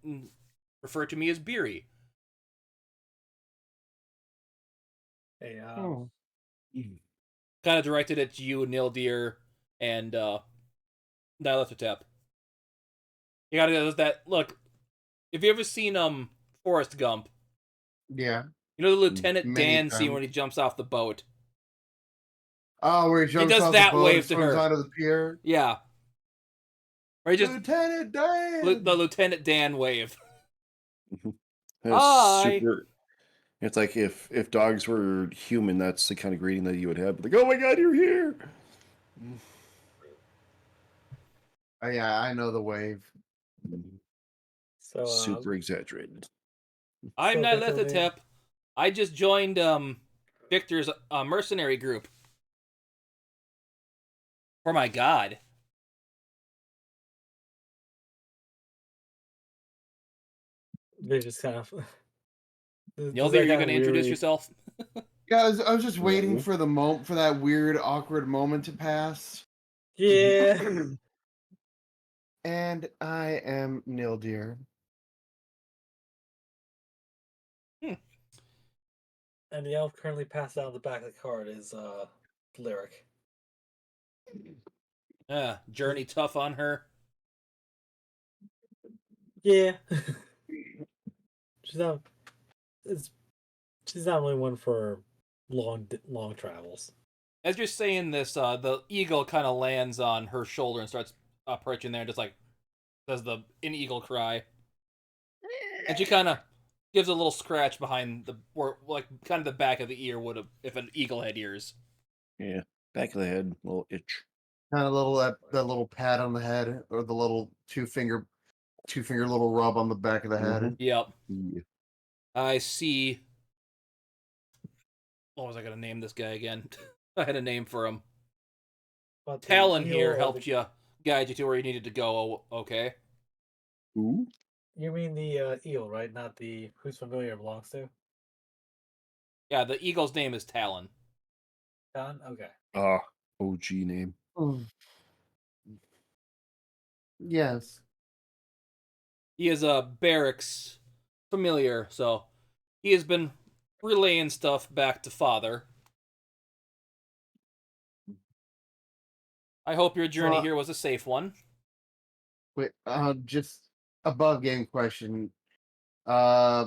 refer to me as Birr. Hey, Kind of directed at you, Nildir, and Nyarlathotep. You gotta go with that. Look, have you ever seen Forrest Gump? Yeah. You know the Lieutenant Many Dan scene times. when he jumps off the boat? Oh, where he jumps does off that the boat wave and to swims her. onto the pier. Yeah. Or he just Lieutenant Dan! the Lieutenant Dan wave. That's Hi. super. It's like if dogs were human, that's the kind of greeting that you would have. Like, oh my god, you're here! Oh, yeah, I know the wave. so Super exaggerated. I'm So Victor, Nyarlathotep. I just joined Victor's mercenary group. For my god. they just kind of. Nildir, you're gonna introduce yourself? Yeah, I was just waiting Yeah. for for that weird, awkward moment to pass. Yeah. And I am Nildir. And the elf currently passed out on the back of the card is Lyric. Journey tough on her. Yeah. she's not it's she's not really one for long travels. As you're saying this, the eagle kind of lands on her shoulder and starts perching there, just like does an eagle cry, and she kind of gives a little scratch behind the, or like kind of the back of the ear would have if an eagle had ears. Yeah. Back of the head, little itch. Kind of little that little pat on the head, or the little two finger little rub on the back of the head. Mhm. Yep. Yeah. I see. What was I gonna name this guy again? I had a name for him. But the Talon eel here or helped the- you, guide you to where you needed to go. Okay. Ooh. You mean the eel, right? Not the who's familiar belongs to? Yeah, the eagle's name is Talon. Don? Okay. OG name. Mm. Yes. He is a barracks familiar, so he has been relaying stuff back to Father. I hope your journey here was a safe one. Wait, just above game question. Uh,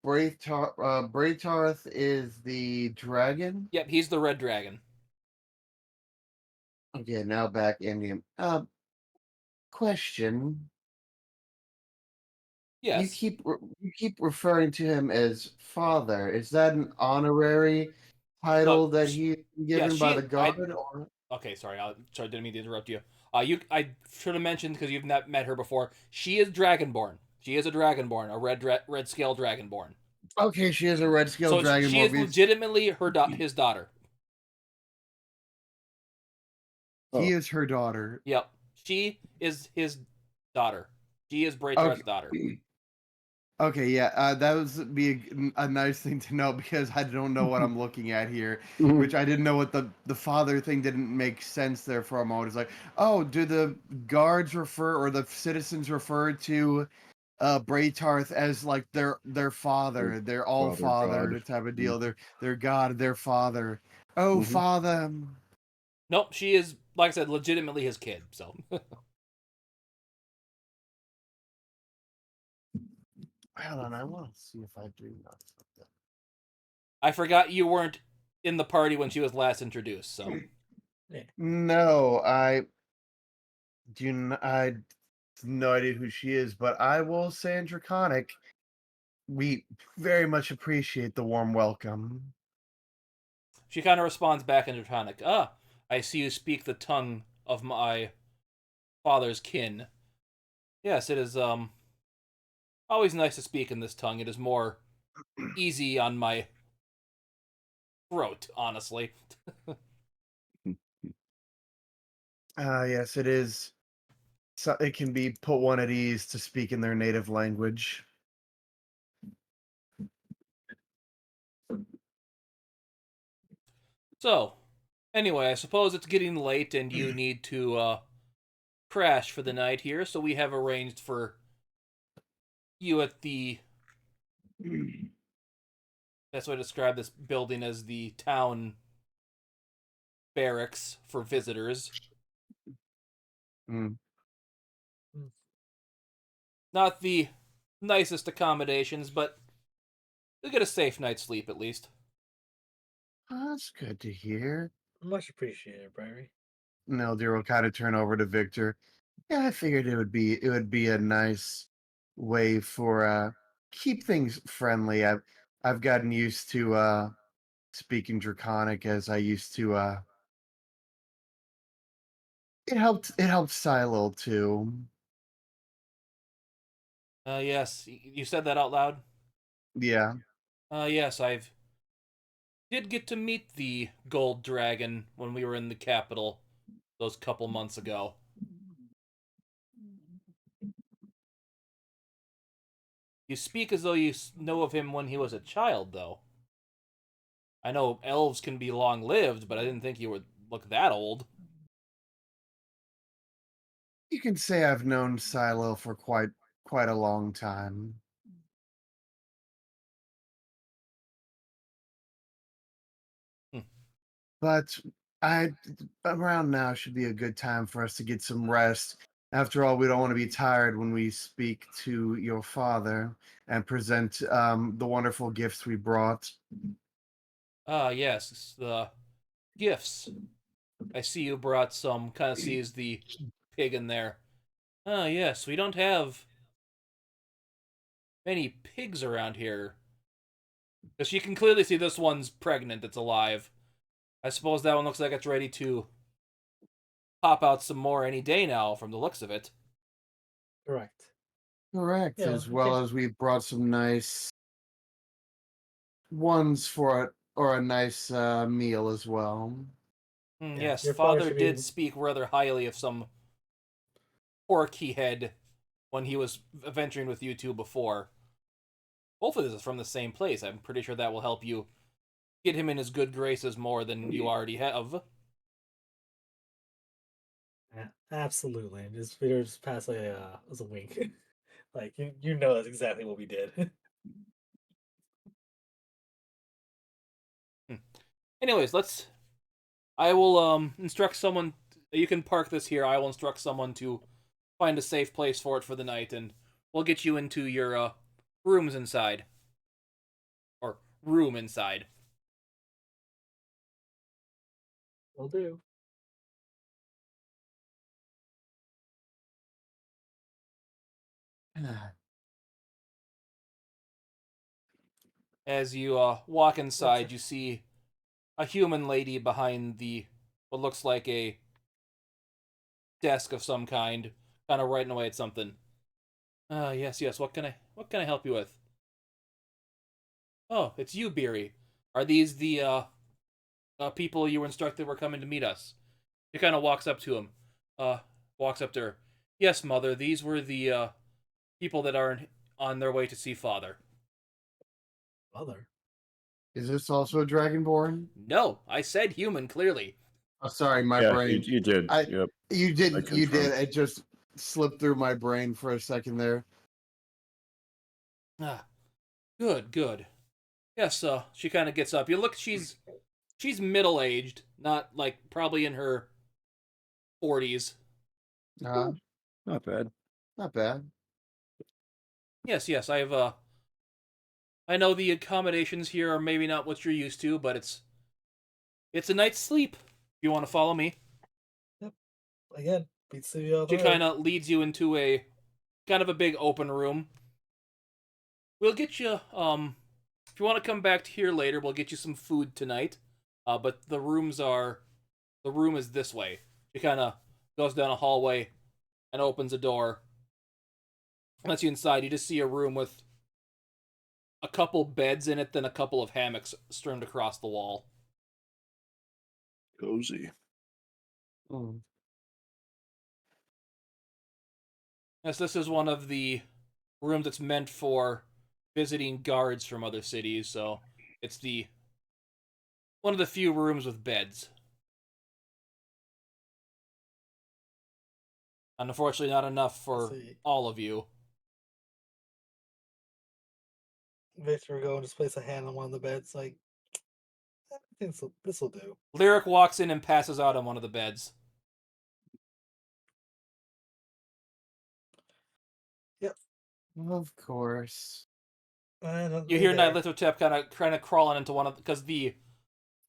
Braytarth is the dragon. Yep, he's the red dragon. Okay, now back in game. Question. Yes. You keep referring to him as father. Is that an honorary title that he's given by the god, or? Okay, sorry. Sorry, didn't mean to interrupt you. I should have mentioned because you've not met her before. She is Dragonborn. She is a Dragonborn, a red scale Dragonborn. Okay, she is a red scale So dragon. she is legitimately his daughter. He is her daughter. Yep, she is his daughter. She is Braytar's daughter. Okay, yeah, that would be a nice thing to know because I don't know what I'm looking at here, Mhm. which I didn't know what the father thing didn't make sense there for a moment. It's like, oh, do the guards refer or the citizens refer to Braytarth as like their father, their all father God. type of deal, their god, their father. Oh, Mhm. father. Nope, she is, like I said, legitimately his kid. So Hold on, I want to see if I do know something. I forgot you weren't in the party when she was last introduced. So No, I have no idea who she is, but I will say in Draconic, we very much appreciate the warm welcome. she kind of responds back in Draconic. I see you speak the tongue of my father's kin. Yes, it is always nice to speak in this tongue. It is more easy on my throat, honestly. Yes, it is. So it can be put one at ease to speak in their native language. So, anyway, I suppose it's getting late and you need to crash for the night here, so we have arranged for you at the, that's what I describe this building as, the town barracks for visitors. Mm. Not the nicest accommodations, but you'll get a safe night's sleep at least. Oh, that's good to hear. Much appreciated, Brary. Neldir will kind of turn over to Victor. Yeah, I figured it would be a nice way for keep things friendly. I've gotten used to speaking Draconic as I used to it helped Silo too. Yes, you said that out loud? Yeah. Yes, I've did get to meet the gold dragon when we were in the capital those couple months ago. You speak as though you know of him when he was a child, though. I know elves can be long-lived, but I didn't think you would look that old. You can say I've known Silo for quite a long time. But I around now should be a good time for us to get some rest. After all, we don't want to be tired when we speak to your father and present the wonderful gifts we brought. Ah, yes, the gifts. I see you brought some. Kind of sees the pig in there. Ah, yes, we don't have many pigs around here. Because you can clearly see this one's pregnant, it's alive. I suppose that one looks like it's ready to pop out some more any day now, from the looks of it. Correct. Correct, Yeah, as well as we brought some nice ones for a nice meal as well. Yes, your father father should be. did speak rather highly of some pork he had when he was venturing with you two before. Both of this is from the same place. I'm pretty sure that will help you get him in his good graces more than you already have. Yeah, absolutely. And just Peter just passed like as a wink. Like you know that's exactly what we did. Hmm. Anyways, I will instruct someone. You can park this here. I will instruct someone to find a safe place for it for the night, and we'll get you into your rooms inside, or room inside. Will do. As you walk What's inside, you see a human lady behind the what looks like a desk of some kind, kind of writing away at something. Yes, yes. What can I help you with? Oh, it's you, Beery. Are these the people you were instructed were coming to meet us? He kind of walks up to him. Uh, walks up to her. Yes, mother. These were the people that are on their way to see father. mother? Is this also a dragonborn? No, I said human clearly. Oh, sorry, my Yeah, brain. you did. I Yep. you I did you confirm. did. It just slipped through my brain for a second there. Ah, good, good. Yes, she kind of gets up. You look, she's middle aged, not like probably in her 40s. Uh, Not bad. not bad. Yes, yes, I know the accommodations here are maybe not what you're used to, but it's a night's sleep. If you want to follow me, Yep. Again, beats the other she way. kind of leads you into a kind of a big open room. We'll get you if you want to come back here later, we'll get you some food tonight. But the room is this way. She kind of goes down a hallway and opens a door. Once you inside, you just see a room with a couple beds in it, then a couple of hammocks strewn across the wall. Cozy. Mm. Yes, this is one of the rooms that's meant for visiting guards from other cities, so it's the one of the few rooms with beds. And unfortunately, not enough Let's for see. all of you. Victor go and just place a hand on one of the beds. Like, I think this will do. Lyric walks in and passes out on one of the beds. Yep. Of course. Nothing You really hear there. Nyarlathotep kind of crawling into one of because the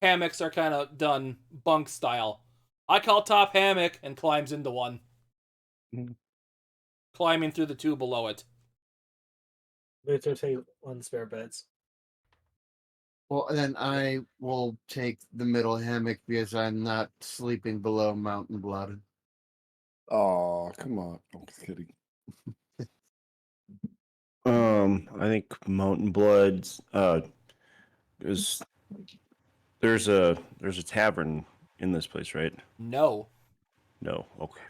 hammocks are kind of done bunk style. I call top hammock and climbs into one, Mhm. climbing through the two below it. Victor take one spare beds. Well, then I will take the middle hammock because I'm not sleeping below Mountain Blood. Oh, come on. I'm kidding. I think Mountain Bloods. Is there's a tavern in this place, right? No. No. Okay.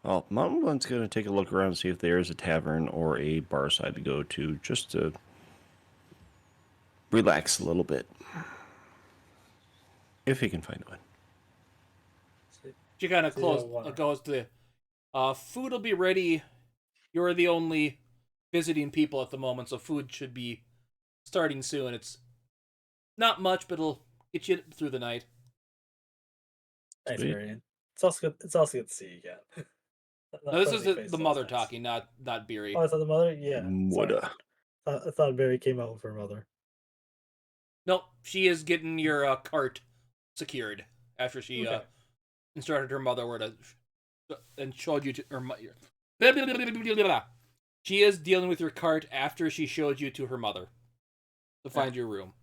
Well, Mountain Blood's gonna take a look around, see if there is a tavern or a bar side to go to, just to relax a little bit, if he can find one. She kind of So you don't want goes to, food will be ready. You're the only visiting people at the moment, so food should be starting soon. It's not much, but it'll get you through the night. Nice, Sweet. Marion. It's also good. It's also good to see you again. No, this is Friendly the faces, mother always nice. talking, not Beery. Oh, I thought the mother. Yeah, sorry. Woulda. I thought Barry came out with her mother. Nope, she is getting your cart secured after she Okay. instructed her mother where to and showed you to her. She is dealing with your cart after she showed you to her mother to find your room.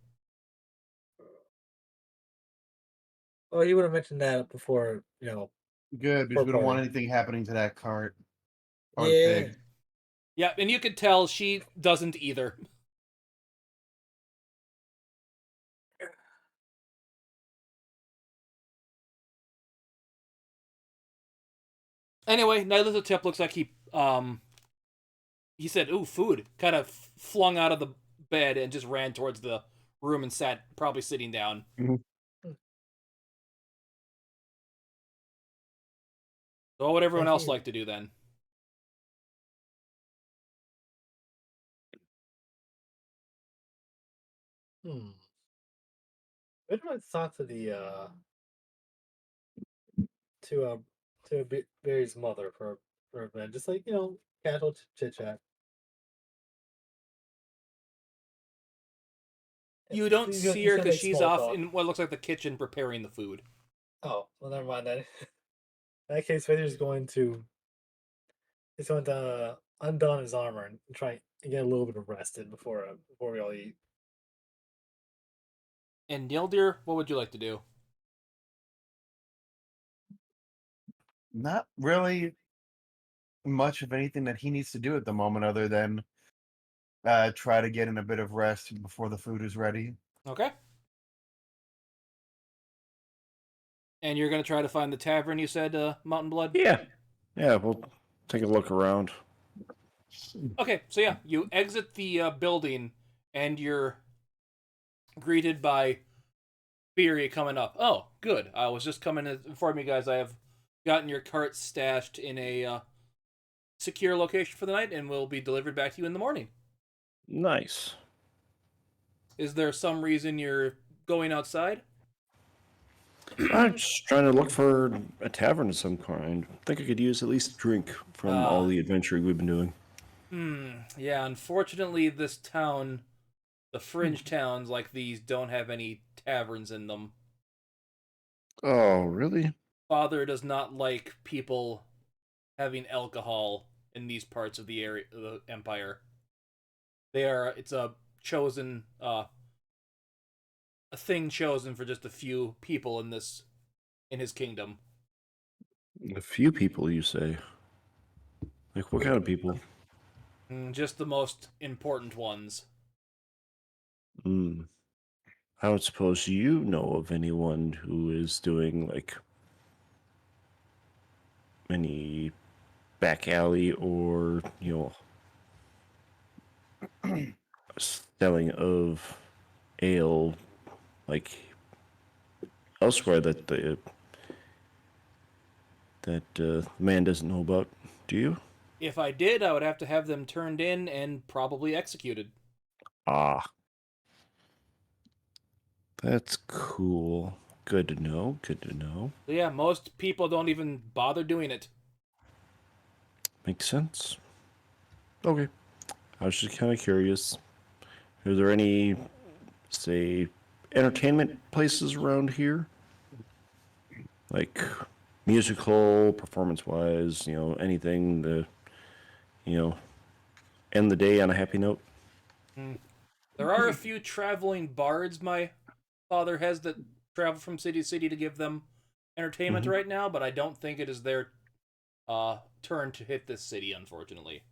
Oh, you would have mentioned that before, Good, because we don't want party. anything happening to that cart or the Yeah. pig. Yeah, and you could tell she doesn't either. Anyway, neither the tip looks like he said, "Ooh, food." Kind of flung out of the bed and just ran towards the room and sat, probably sitting down. Mhm. So what would everyone Thank else you. like to do then? Hmm. Maybe let's talk to the to Barry's mother for a bit, just like casual chit chat. You don't He's see her gonna because make she's small off talk. in what looks like the kitchen preparing the food. Oh, well, never mind that. In that case, Vader's going to undon his armor and try and get a little bit of rest in before we all eat. And Nildir, what would you like to do? Not really much of anything that he needs to do at the moment other than try to get in a bit of rest before the food is ready. Okay. And you're gonna try to find the tavern you said, Mountain Blood? Yeah. Yeah, we'll take a look around. Okay, so yeah, you exit the building and you're greeted by Beery coming up. Oh, good. I was just coming to inform you guys I have gotten your cart stashed in a secure location for the night and will be delivered back to you in the morning. Nice. Is there some reason you're going outside? I'm just trying to look for a tavern of some kind. I think I could use at least a drink from all the adventuring we've been doing. Yeah, unfortunately, this town, the fringe towns like these, don't have any taverns in them. Oh, really? Father does not like people having alcohol in these parts of the area, of the empire. It's a chosen, a thing chosen for just a few people in his kingdom. A few people, you say? Like, what kind of people? Just the most important ones. Hmm. I don't suppose you know of anyone who is doing, like, any back alley or, selling of ale, like, elsewhere that man doesn't know about. Do you? If I did, I would have to have them turned in and probably executed. Ah, that's cool. Good to know. Good to know. So yeah, most people don't even bother doing it. Makes sense. Okay. I was just kind of curious. Are there any, say, entertainment places around here? Like musical, performance-wise, anything to, you know, end the day on a happy note? There are a few traveling bards my father has that travel from city to city to give them entertainment Mhm. right now, but I don't think it is their turn to hit this city, unfortunately.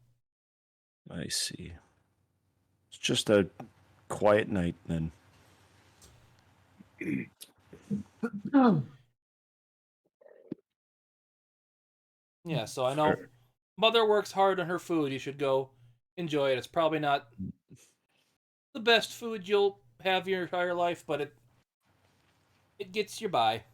I see. It's just a quiet night then. Yeah, so I know Fair. mother works hard on her food. You should go enjoy it. It's probably not the best food you'll have your entire life, but it gets you by.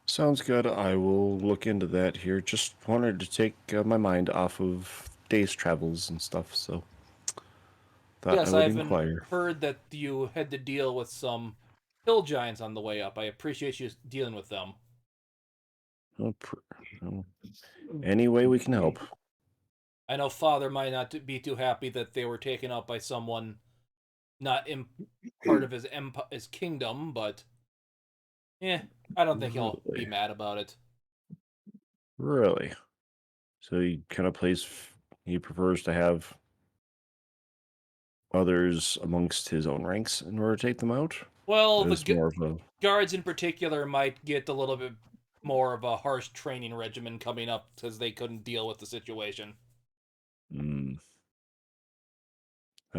Sounds good. I will look into that here. Just wanted to take my mind off of day's travels and stuff, so thought I Yes, would I've been inquire. heard that you had to deal with some hill giants on the way up. I appreciate you dealing with them. Oh, oh, any way we can help. I know Father might not be too happy that they were taken out by someone not in part of his kingdom, but I don't think he'll be Really? mad about it. Really? So he kind of he prefers to have others amongst his own ranks in order to take them out? Well, That is more of a... guards in particular might get a little bit more of a harsh training regimen coming up because they couldn't deal with the situation. I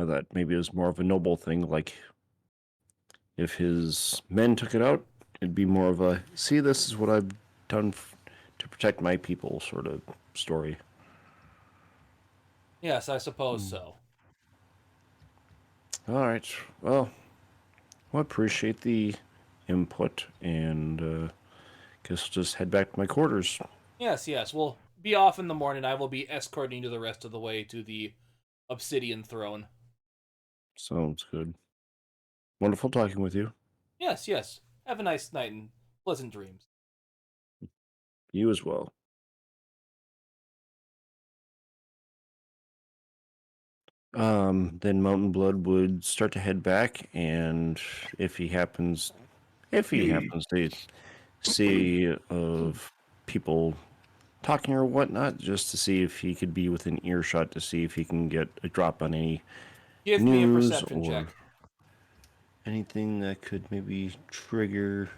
thought maybe it was more of a noble thing, like if his men took it out, it'd be more of a, see, this is what I've done to protect my people sort of story. Yes, I suppose so. All right. Well, I appreciate the input, and guess I'll just head back to my quarters. Yes, we'll be off in the morning. I will be escorting you the rest of the way to the Obsidian Throne. Sounds good. Wonderful talking with you. Yes. Have a nice night and pleasant dreams. You as well. Then Mountain Blood would start to head back, and if he happens to see of people talking or whatnot, just to see if he could be within earshot to see if he can get a drop on any Give me a news perception or check. anything that could maybe trigger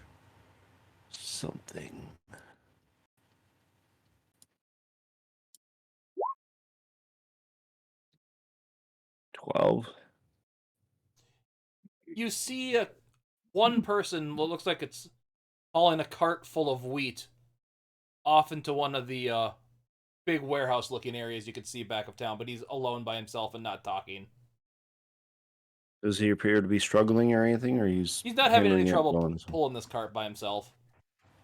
something. 12. You see one person what looks like it's hauling a cart full of wheat off into one of the big warehouse-looking areas you could see back of town, but he's alone by himself and not talking. Does he appear to be struggling or anything, or he's He's not having any handling it trouble well on his own? pulling this cart by himself.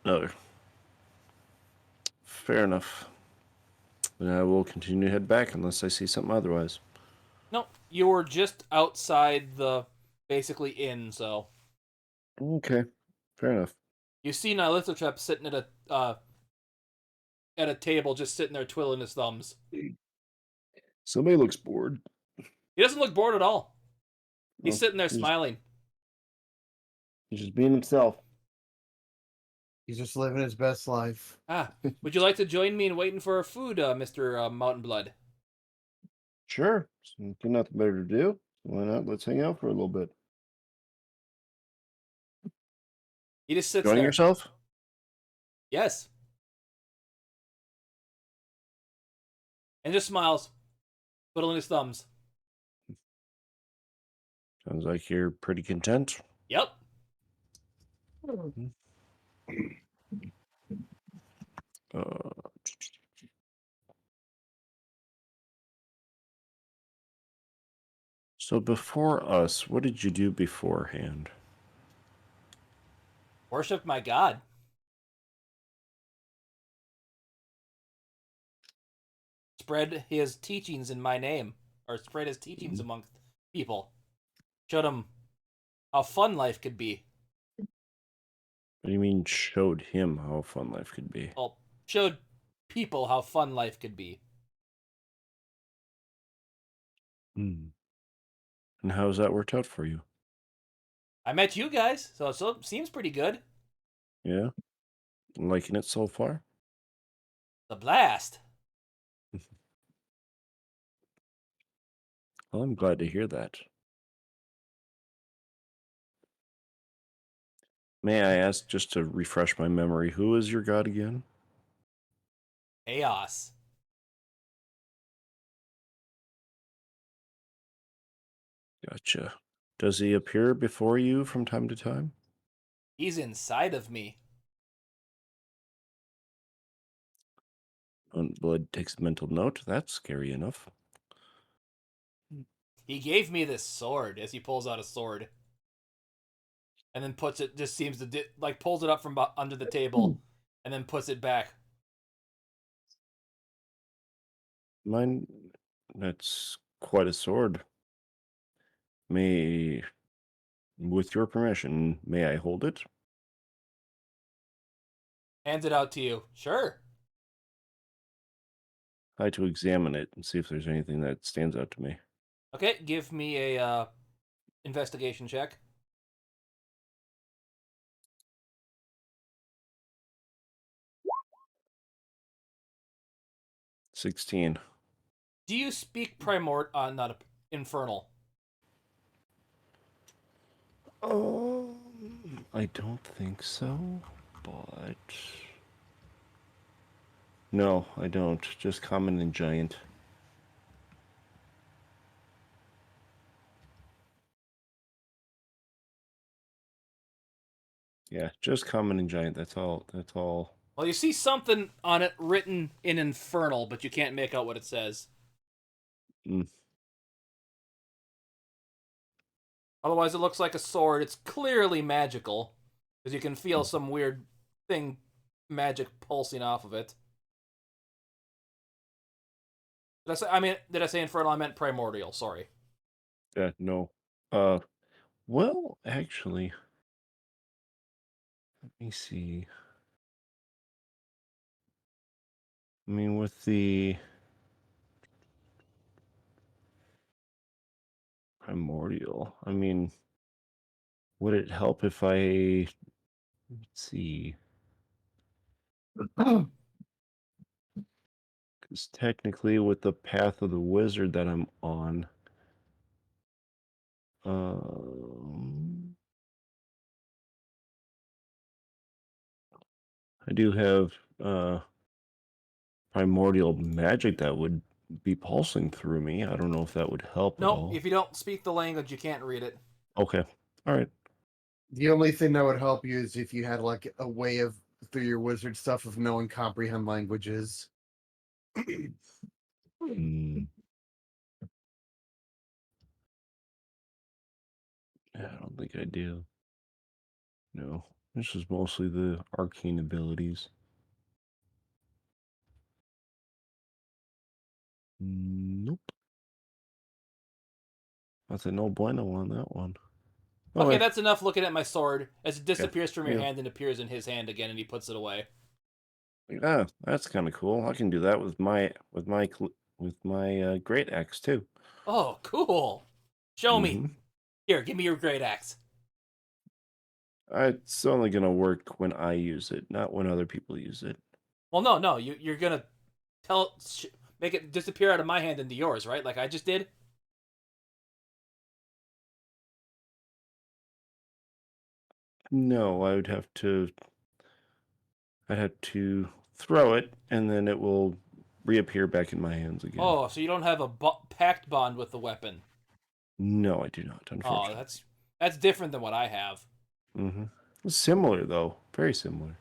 No. Fair enough. Then I will continue to head back unless I see something otherwise. No, you were just outside the basically inn, so Okay. Fair enough. you see Nilithotep sitting at a table, just sitting there twiddling his thumbs. Somebody looks bored. He doesn't look bored at all. He's Oh, sitting there smiling. he's just being himself. He's just living his best life. Would you like to join me in waiting for our food, Mr. Mountain Blood? Sure. So, got nothing better to do. Why not? Let's hang out for a little bit. He just sits Enjoying there. yourself? Yes. And just smiles, twiddling his thumbs. Sounds like you're pretty content. Yep. Uh, so before us, what did you do beforehand? Worship my god. Spread his teachings in my name, or spread his teachings among people. Showed him how fun life could be. What do you mean showed him how fun life could be? Well, showed people how fun life could be. And how's that worked out for you? I met you guys, so it seems pretty good. Yeah? Liking it so far? The blast. Well, I'm glad to hear that. May I ask, just to refresh my memory, who is your god again? Chaos. Gotcha. Does he appear before you from time to time? He's inside of me. Blood takes a mental note. That's scary enough. He gave me this sword as he pulls out a sword. And then puts it, just seems to, pulls it up from under the table and then puts it back. Mine, that's quite a sword. May With your permission, may I hold it? Hands it out to you. Sure. I like to examine it and see if there's anything that stands out to me. Okay, give me a investigation check. $16. Do you speak not infernal? I don't think so, but no, I don't. Just common and giant. Yeah, just common and giant. That's all. That's all. Well, you see something on it written in infernal, but you can't make out what it says. Mm. Otherwise, it looks like a sword. It's clearly magical, because you can feel Mm. some weird thing, magic pulsing off of it. Did I say infernal? I meant primordial. Sorry. Yeah, no. Well, actually, let me see. I mean, with the primordial, I mean, would it help if let's see, because technically with the path of the wizard that I'm on, I do have primordial magic that would be pulsing through me. I don't know if that would help at Nope. all. If you don't speak the language, you can't read it. Okay. All right. The only thing that would help you is if you had like a way of through your wizard stuff of knowing comprehend languages. Hmm. Yeah, I don't think I do. No. This is mostly the arcane abilities. Nope. That's a no bueno on that one. Okay, Okay. that's enough looking at my sword as it Yeah. disappears from your Yeah. hand and appears in his hand again, and he puts it away. Yeah, that's kind of cool. I can do that with my great axe too. Oh, cool. Show me. Mm-hmm. Here, give me your great axe. It's only gonna work when I use it, not when other people use it. Well, no. You're gonna make it disappear out of my hand into yours, right? Like I just did. No, I'd have to throw it, and then it will reappear back in my hands again. Oh, so you don't have a pact bond with the weapon. No, I do not, Oh, unfortunately. that's different than what I have. Mm-hmm. Similar though, very similar.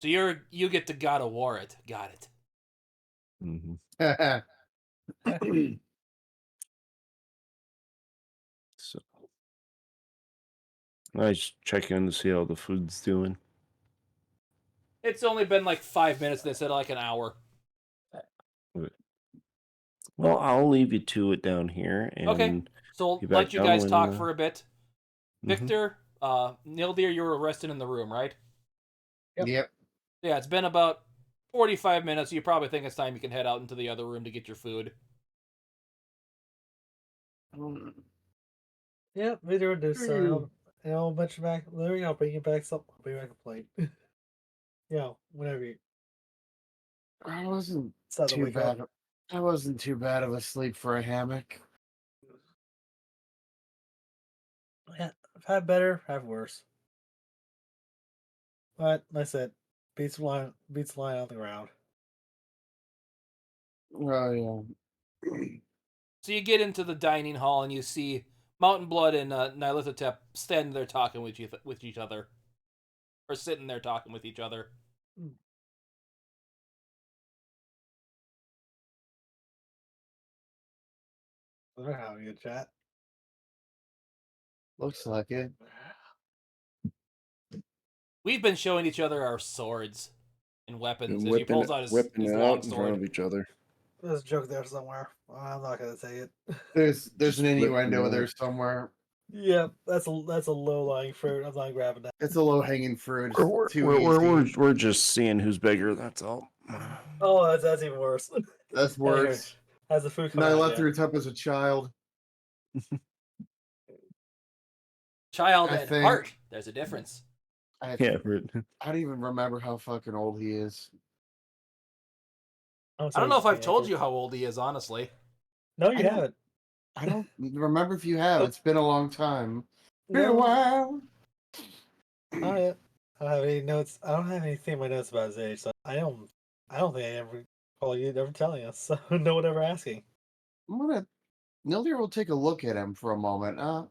So you get to God of War it. Got it. Mm-hmm. So I just check in to see how the food's doing. It's only been like 5 minutes instead of like an hour. Okay. Well, I'll leave you to it down here Okay, and so we'll be back let you down guys when. talk for a bit. Mhm. Victor, Nildir, you were resting in the room, right? Yep. Yeah, it's been about 45 minutes. So you probably think it's time you can head out into the other room to get your food. Yeah, we doing this. I'll mention back. Larry, I'll bring you back something. I'll bring you back a plate. Whenever you I wasn't decide to too wake up. bad. I wasn't too bad of a sleep for a hammock. Yeah, I've had better, have worse. But like I said, beats the line on the ground. Oh So you get into the dining hall and you see Mountain Blood and Nyarlathotep standing there talking with each other, or sitting there talking with each other. They're having a chat. looks like it. We've been showing each other our swords and weapons And as he whipping pulls it, out whipping his it long out in front sword. of each other. There's a joke there somewhere. I'm not gonna say it. There's Just an flip innuendo me there out. somewhere. Yeah, that's a low lying fruit. I'm not grabbing that. It's a low hanging fruit. It's too easy. We're just seeing who's bigger. That's all. Oh, that's even worse. That's Anyway, worse. has the food come And I out left yet? the rooftop as a child. Child I and think- heart. There's a difference. Yeah, I don't even remember how fucking old he is. I don't know if I've told you how old he is, honestly. No, you I don't- haven't. I don't remember if you have. It's been a long time. Been a No. while. Oh yeah. I don't have any notes. I don't have anything in my notes about his age, so I don't think I ever recall you ever telling us. So no one ever asking. I'm gonna Nildir will take a look at him for a moment.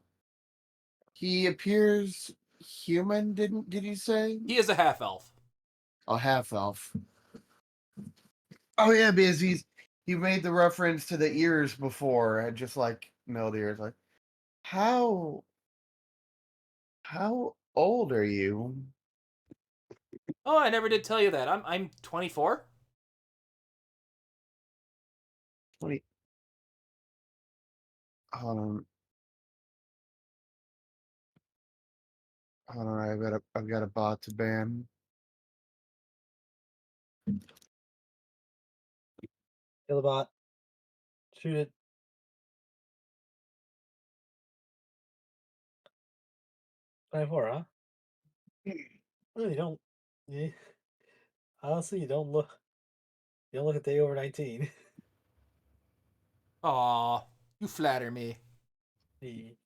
He appears human, did he say? He is a half elf. A half elf. Oh yeah, because he made the reference to the ears before, and just like Nildir is like, how old are you? Oh, I never did tell you that. I'm 24. 20. Hold on, I've got a bot to ban. Kill the bot. Shoot it. '24, huh? Well, you don't. Yeah. Honestly, you don't look. You don't look a day over 19. Aw, you flatter me. He-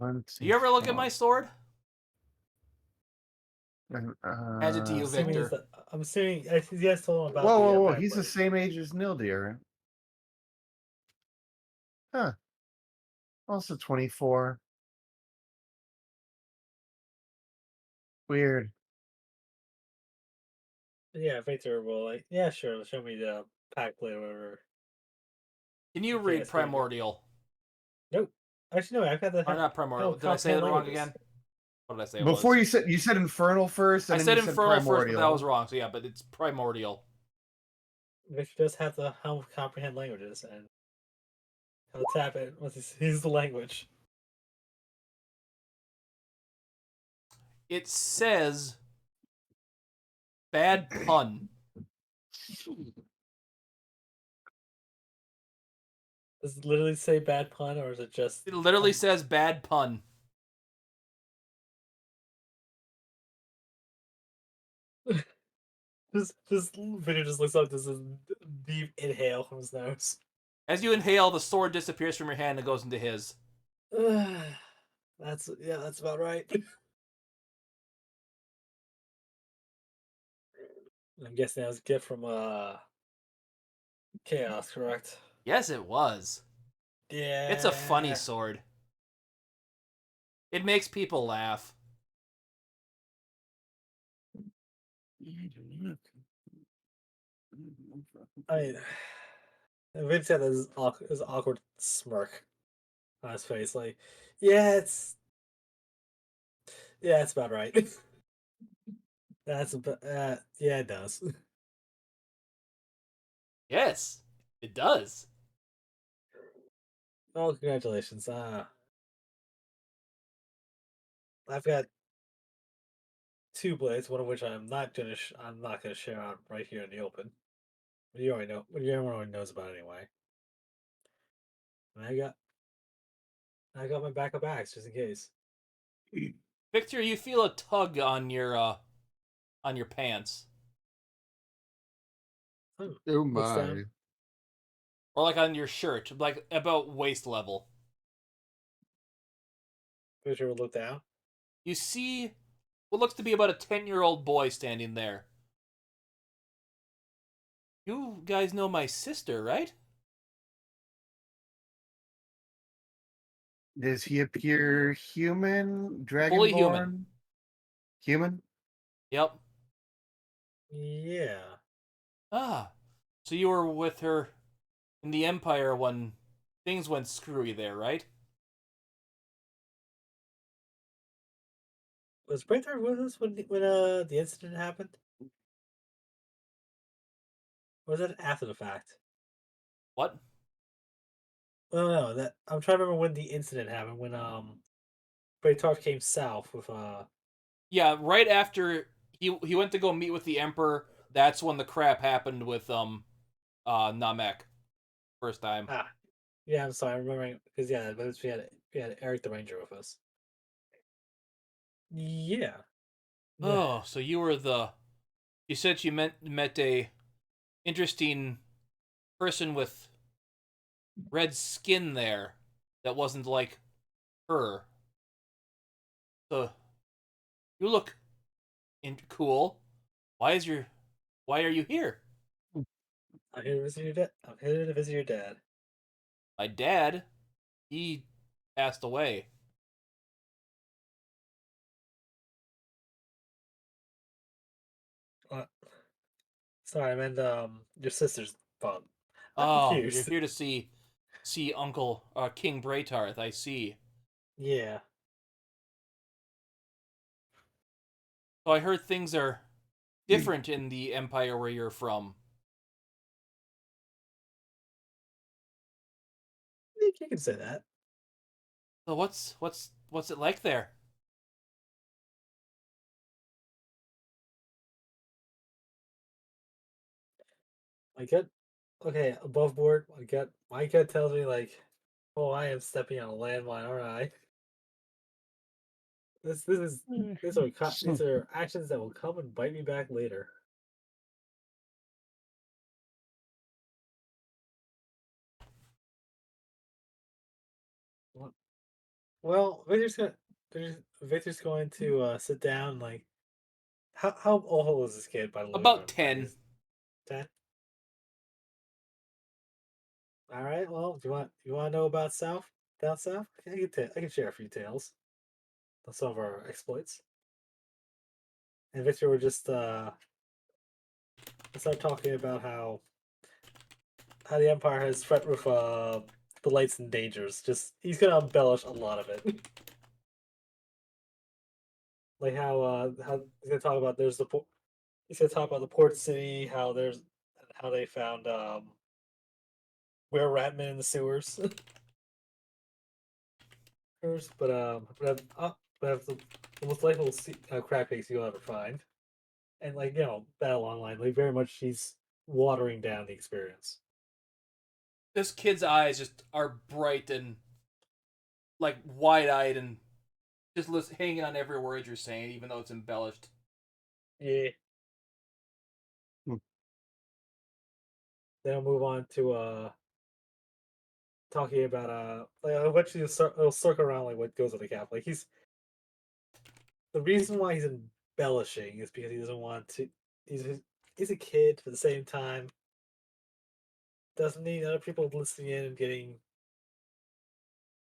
Do you ever look at my sword? Hands it to you, assuming Victor. I'm assuming you guys told him about Whoa! the He's the backblade. same age as Nildir. Huh. Also 24. Weird. Yeah, Victor will like. Yeah, sure. Show me the pack blade or whatever. Can you Okay, read that's pretty good. Primordial? Nope. Actually, no. I've got the. Or not Primordial. Did I say comprehend it wrong languages. again? What did I say it Before was? you said Infernal first, and I then said you said Infernal first, but Primordial. that was wrong. So yeah, but it's Primordial. Victor does have the helm comprehend languages, and he'll tap it once he sees the language. It says bad pun. Does it literally say bad pun, or is it just? It literally says bad pun. This Victor just looks up. This is deep inhale from his nose. As you inhale, the sword disappears from your hand and goes into his. That's about right. I'm guessing that was a gift from Chaos, correct? Yes, it was. Yeah. It's a funny sword. It makes people laugh. I mean, Vince had this awkward smirk on his face, like, yeah, it's about right. That's about yeah, it does. Yes, it does. Oh, congratulations! I've got two blades, one of which I'm not gonna share out right here in the open. You already know. Everyone already knows about it anyway. And I got my backup axe just in case. Victor, you feel a tug on your pants. Oh Looks my! down. Or like on your shirt, like about waist level. Pretty sure we'll look down. You see what looks to be about a 10-year-old boy standing there. You guys know my sister, right? Does he appear human, dragonborn? Fully human. Human? Yep. Yeah. Ah. So you were with her in the Empire when things went screwy there, right? Was Breakthrough with us when the incident happened? Or was that after the fact? What? Oh no, that I'm trying to remember when the incident happened when Braytarth came south with Yeah, right after he went to go meet with the Emperor, that's when the crap happened with Namek first time. yeah, I'm sorry, I'm remembering because yeah, we had Eric the Ranger with us. Yeah. The- Oh, so you were the you said you met a interesting person with red skin there that wasn't like her. So you look cool. Why are you here? I'm here to visit your dad. I'm here to visit your dad. My dad, he passed away. Uh, sorry, I meant your sister's father. I'm Oh, you're confused. here to see Uncle King Braytarth. I see. Yeah. So I heard things are different in the empire where you're from. I think you can say that. So what's it like there? My gut, okay, above board. My gut tells me like, oh, I am stepping on a landmine, aren't I? This is these are actions that will come and bite me back later. Well, well, Victor's going to sit down. Like, how old is this kid? By the way, About remember, 10. he's 10. All right. Well, do you want to know about down south? I can share a few tales of some of our exploits. And Victor would just start talking about how the Empire has threat with delights and dangers. Just he's gonna embellish a lot of it. Like how he's gonna talk about he's gonna talk about the port city, how they found where Ratman in the sewers. First, but the most likable crab cakes you'll ever find, and like battle online, like very much she's watering down the experience. This kid's eyes just are bright and like wide-eyed and just hanging on every word you're saying, even though it's embellished. Yeah. Hmm. Then I'll move on to talking about like eventually it'll circle around like what goes on the cap. Like the reason why he's embellishing is because he doesn't want to. He's he's a kid, but at the same time doesn't need other people listening in and getting.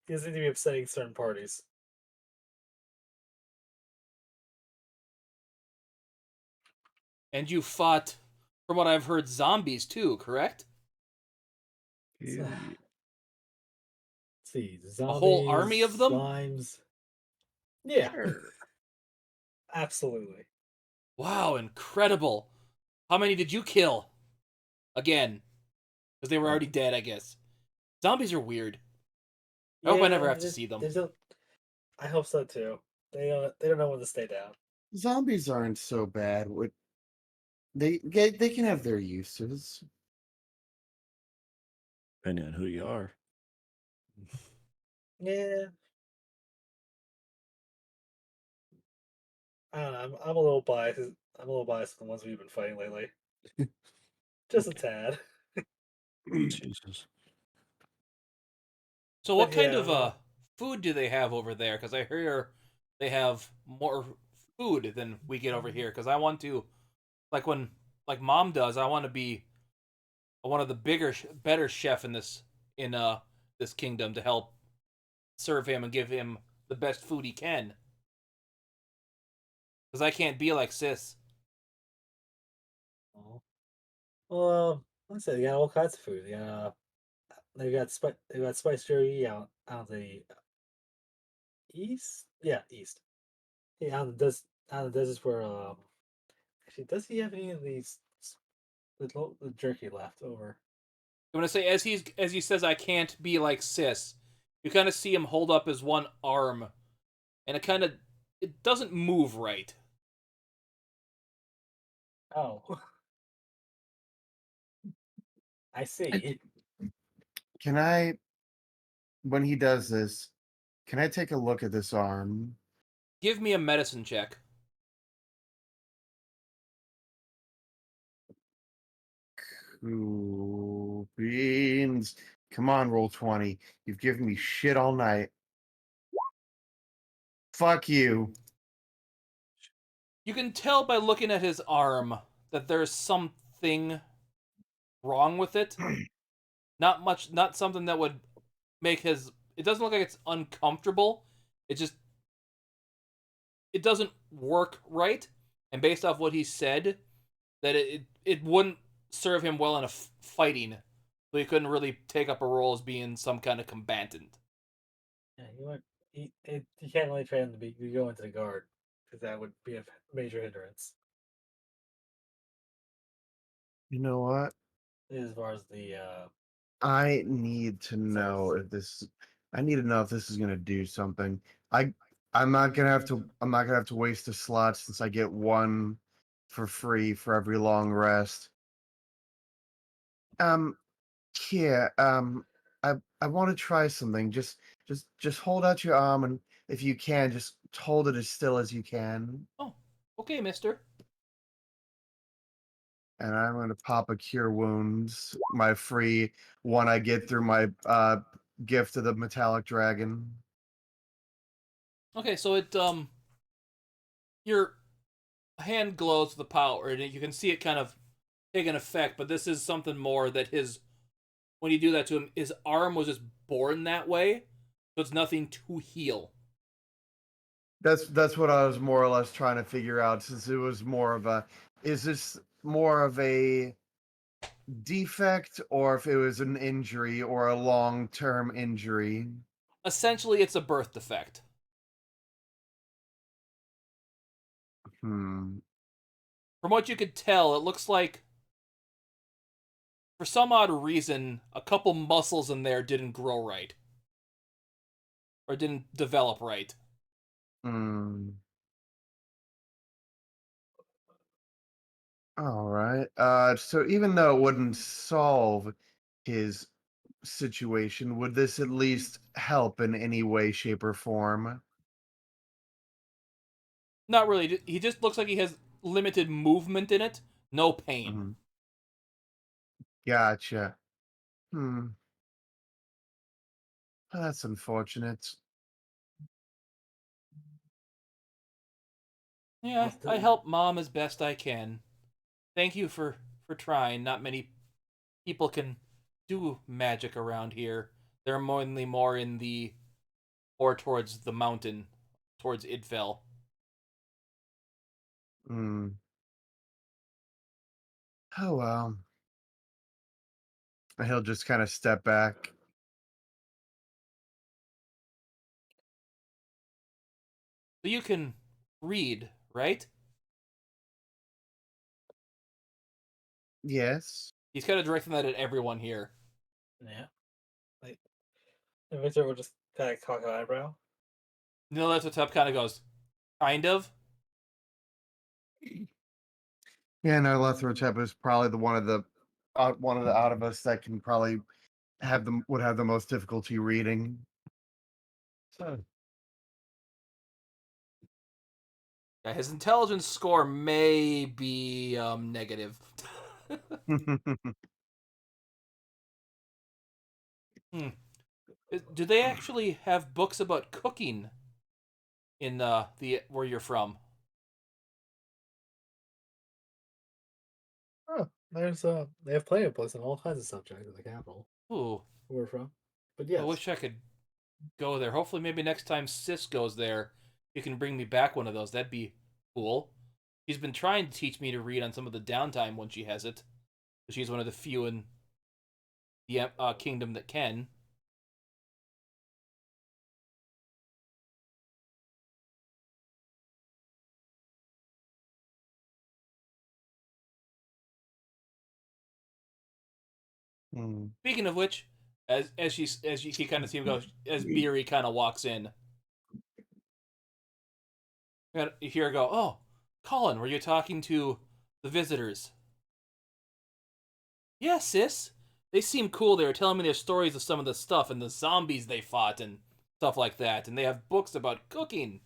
He doesn't need to be upsetting certain parties. And you fought, from what I've heard, zombies too, correct? So, let's Yeah. see, A whole army of zombies, them? slimes. Yeah, Sure. absolutely. Wow, incredible. How many did you kill? Again, because they were already dead, I guess. Zombies are weird. I hope I never Yeah, have to see them. there's a. I hope so too. They don't know when to stay down. Zombies aren't so bad. They can have their uses. Depending on who you are. Yeah, I don't know. I'm a little biased. I'm a little biased on the ones we've been fighting lately. Just a tad. Jesus. So what But kind yeah, of food do they have over there? Because I hear they have more food than we get over here. Because I want to, like when like mom does, I want to be one of the better chef in this kingdom to help serve him and give him the best food he can. Because I can't be like sis. oh. Well, let's say they got all kinds of food. They got spice jerky out the east. Yeah, east. Yeah, out in the deserts where actually does he have any of these? the jerky left over. I'm gonna say as he says, I can't be like Sis. You kind of see him hold up his one arm, and it doesn't move right. Oh, I see. Can I, when he does this, can I take a look at this arm? Give me a medicine check. Cool beans. Come on, roll 20. You've given me shit all night. Fuck you. You can tell by looking at his arm that there's something wrong with it. Not something that would make his. It doesn't look like it's uncomfortable. It just it doesn't work right. And based off what he said, that it wouldn't serve him well in a fighting, so he couldn't really take up a role as being some kind of combatant. Yeah, you can't really train him to go into the guard because that would be a major hindrance You know what? as far as the I need to know size. if this I need to know if this is gonna do something. I I'm not gonna have to waste a slot since I get one for free for every long rest. Um here, I want to try something. Just hold out your arm, and if you can, just hold it as still as you can. Oh, okay, mister. And I'm going to pop a cure wounds, my free one I get through my gift of the metallic dragon. Okay, so your hand glows with the power, and you can see it kind of take an effect. But this is something more that when you do that to him, his arm was just born that way, so it's nothing to heal. That's what I was more or less trying to figure out, since it was more of a, is this more of a defect, or if it was an injury or a long-term injury? Essentially, it's a birth defect. Hmm. From what you could tell, it looks like for some odd reason, a couple muscles in there didn't grow right or didn't develop right. Hmm. All right. So even though it wouldn't solve his situation, would this at least help in any way, shape, or form? Not really. He just looks like he has limited movement in it, no pain. Mhm. Gotcha. Hmm. That's unfortunate. Yeah, I help mom as best I can. Thank you for trying. Not many people can do magic around here. They're mainly more in the or towards the mountain, towards Ildfjell. Hmm. Oh well. He'll just kind of step back. So you can read, right? Yes. He's kind of directing that at everyone here. Yeah, like and Victor will just kind of cock an eyebrow. Neil at the top kind of goes, kind of. Yeah, no, Lothrotep is probably the one of the out of us that can probably would have the most difficulty reading. So Yeah, his intelligence score may be negative. Hmm. Do they actually have books about cooking in the where you're from? Oh, there's they have plenty of books on all kinds of subjects in the capital Ooh, where we're from. But I yes, wish I could go there. Hopefully, maybe next time Sis goes there, you can bring me back one of those. That'd be cool. She's been trying to teach me to read on some of the downtime when she has it. She's one of the few in the kingdom that can. Speaking of which, he kind of sees him go as Beery kind of walks in. You hear her go, "Oh, Colin, were you talking to the visitors?" "Yeah, sis. They seem cool. They were telling me their stories of some of the stuff and the zombies they fought and stuff like that. And they have books about cooking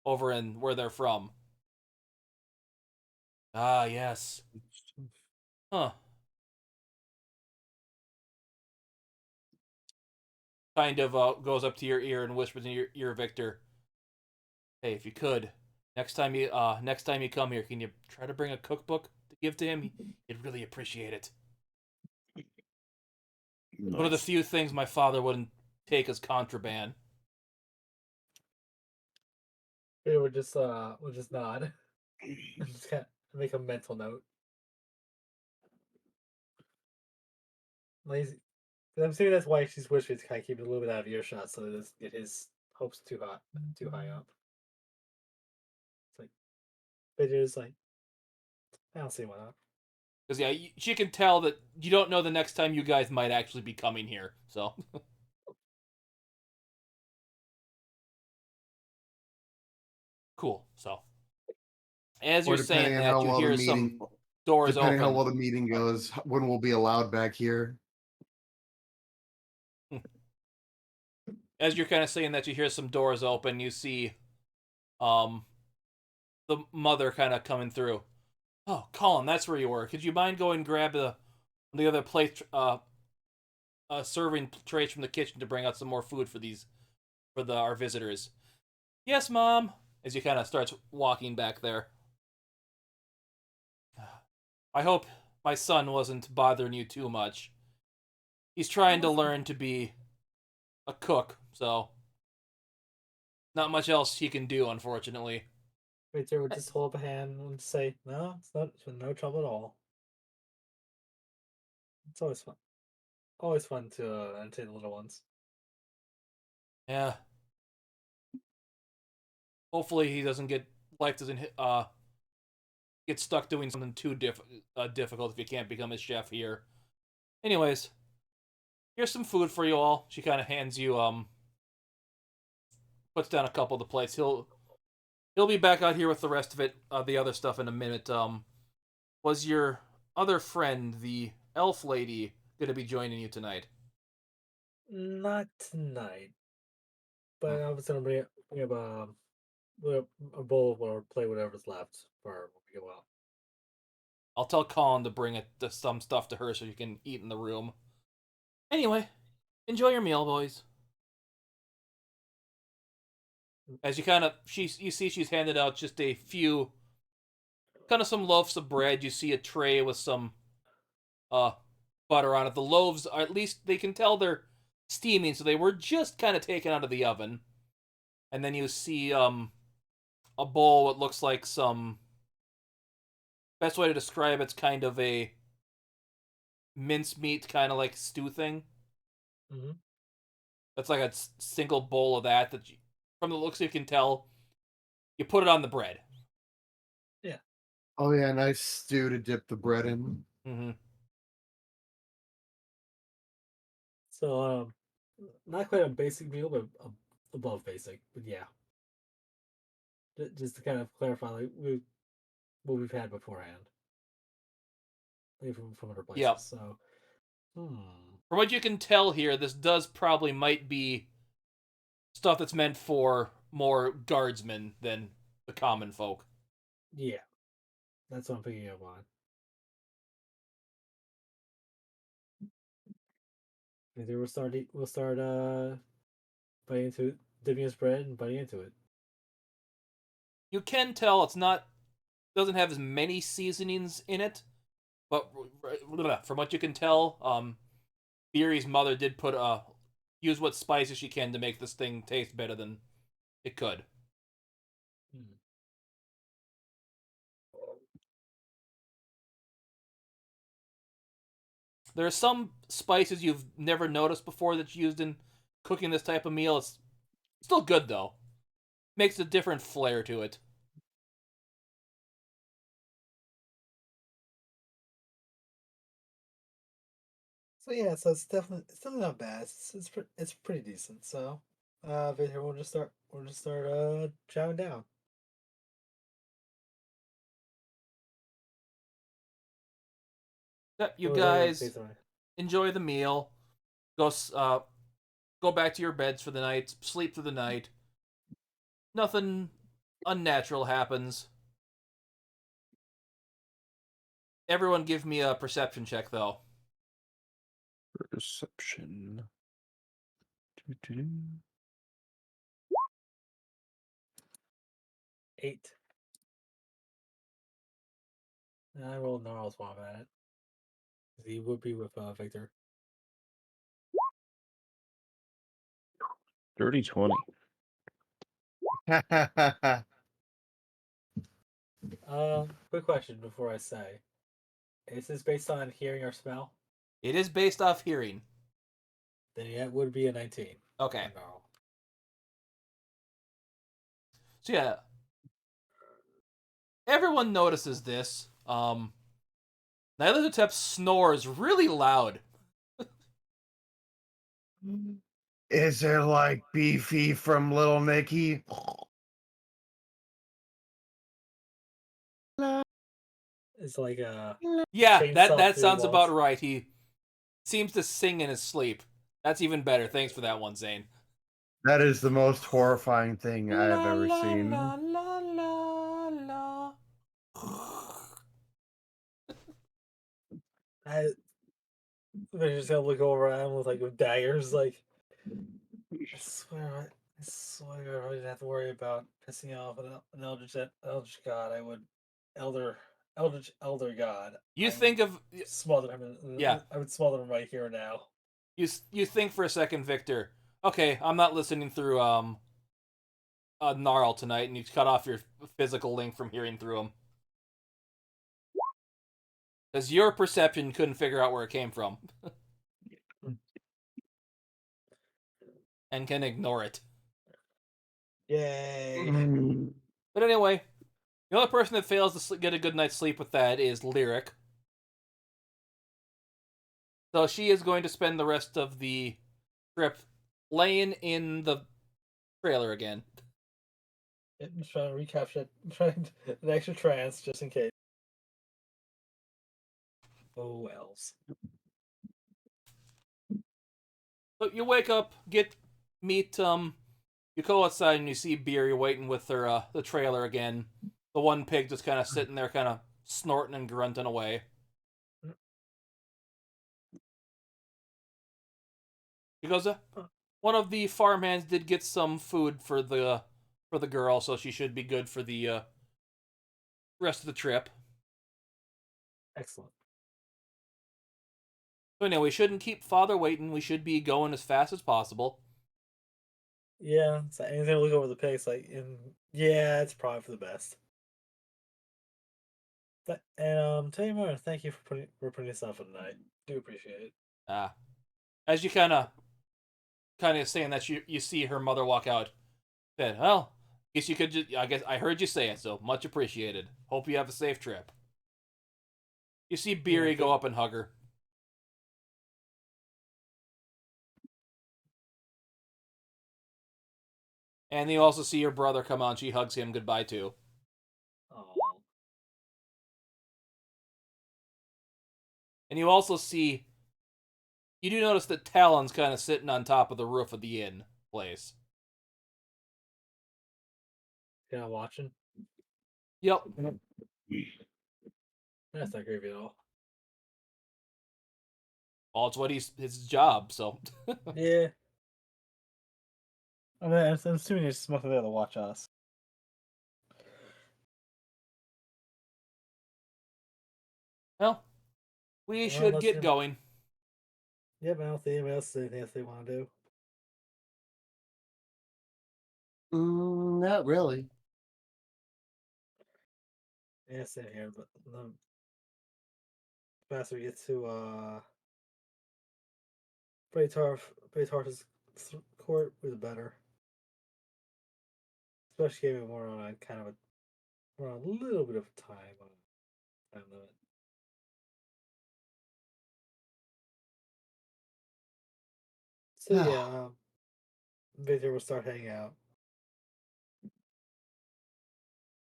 over in where they're from." "Ah, yes. Huh." Kind of goes up to your ear and whispers in your ear, Victor. "Hey, if you could, next time you come here, can you try to bring a cookbook to give to him? He'd really appreciate it. One of the Nice. few things my father wouldn't take as contraband." We would just nod and just kind of make a mental note. Lazy. I'm assuming that's why she's wishing to kind of keep it a little bit out of earshot, so that it doesn't get his hopes too high up. It's like, but it's like, I don't see why not. Because yeah, she can tell that you don't know the next time you guys might actually be coming here. So cool. So as Or you're saying that, you hear some doors depending how open. well the meeting goes, when we'll be allowed back here. As you're kind of saying that, you hear some doors open. You see, um, the mother kind of coming through. "Oh, Colin, that's where you were. Could you mind going and grab the other plate, serving trays from the kitchen to bring out some more food for our visitors?" "Yes, Mom." As you kind of starts walking back there. "I hope my son wasn't bothering you too much. He's trying to learn to be a cook, so not much else he can do, unfortunately." Victor would just hold up a hand and say, "No, it's not. It's no trouble at all." It's always fun. Always fun to entertain the little ones. Yeah. Hopefully he doesn't get stuck doing something too difficult if he can't become his chef here. Anyways, here's some food for you all. She kind of hands you puts down a couple of the plates. He'll be back out here with the rest of it, the other stuff in a minute. Was your other friend, the elf lady, gonna be joining you tonight? Not tonight, Hmm. but I was gonna bring up a bowl or play whatever's left for when we go out. I'll tell Colin to bring some stuff to her so you can eat in the room. Anyway, enjoy your meal, boys. As you see she's handed out just a few, kind of some loaves of bread. You see a tray with some uh butter on it. The loaves are, at least they can tell they're steaming, so they were just kind of taken out of the oven. And then you see a bowl what looks like some, best way to describe it's kind of a mincemeat kind of like stew thing. Mm-hmm. That's like a single bowl of that from the looks you can tell you put it on the bread. Yeah. Oh yeah, nice stew to dip the bread in. Mm-hmm. So not quite a basic meal, but above basic. But yeah, just to kind of clarify, like what we've had beforehand, like from other places. Yep. So, From what you can tell here, this does probably might be stuff that's meant for more guardsmen than the common folk. yeah, that's what I'm picking up on. And then we'll start biting into it, dipping his bread and biting into it. You can tell it's not doesn't have as many seasonings in it, but from what you can tell, Beery's mother did use what spices she can to make this thing taste better than it could. Hmm. There are some spices you've never noticed before that's used in cooking this type of meal. It's still good though. Makes a different flair to it. So yeah, so it's definitely not bad. It's pretty decent. So, Victor, we'll just start chowing down. Yep, you What was everyone say guys tonight? enjoy the meal. Go back to your beds for the night. Sleep through the night. Nothing unnatural happens. Everyone, give me a perception check, though. Perception. Doo-doo-doo. 8. And I rolled Gnarls while I'm at it. He would be with Victor. Dirty 20. Quick question before I say: is this based on hearing or smell? It is based off hearing. Then yeah, it would be a 19. Okay. On Gnarl. So yeah, everyone notices this. Nylathotep snores really loud. Is it like Beefy from Little Nicky? It's like a Yeah, that chainsaw that through sounds about walls. right. He seems to sing in his sleep. That's even better. Thanks for that one, Zane. That is the most horrifying thing I have La ever la seen. la la la la. They're just gonna look over at him with daggers. Like, I swear, I didn't have to worry about pissing off an eldritch god. Elder god. You I would think of smother him. yeah. I would smother him right here and now. You think for a second, Victor. Okay, I'm not listening through Gnarl tonight, and you cut off your physical link from hearing through him. Because your perception couldn't figure out where it came from. And can ignore it. Yay! But anyway, the only person that fails to get a good night's sleep with that is Lyric. So she is going to spend the rest of the trip laying in the trailer again. I'm trying to recapture it. I'm trying an extra trance just in case. Oh wells. So you wake up, meet you go outside and you see Birr waiting with her the trailer again. The one pig just kind of sitting there, kind of snorting and grunting away. She goes, one of the farmhands did get some food for the girl, so she should be good for the rest of the trip. Excellent. So anyway, we shouldn't keep father waiting. We should be going as fast as possible. Yeah, so anything to look over the pics, yeah, it's probably for the best. And tell you more. Thank you for putting this on for tonight. Do appreciate it. As you kind of saying that, you see her mother walk out. Said, well, guess you could just, I guess I heard you say it, so much appreciated. Hope you have a safe trip. You see Beery go up and hug her. And you also see your brother come out and she hugs him goodbye too. Oh, And you also see, you do notice that Talon's kind of sitting on top of the roof of the inn place. yeah, watching. Yep. That's not creepy at all. Well, it's what his job, so. Yeah. I mean, I'm assuming he's mostly there to watch us. Well, we should get going. Yeah, but I don't think anybody else has anything else they want to do. Not really. Yeah, same here, but the faster we get to Braytar's court, the better. Especially getting more on we're on a little bit of time limit. So yeah, Victor will start hanging out.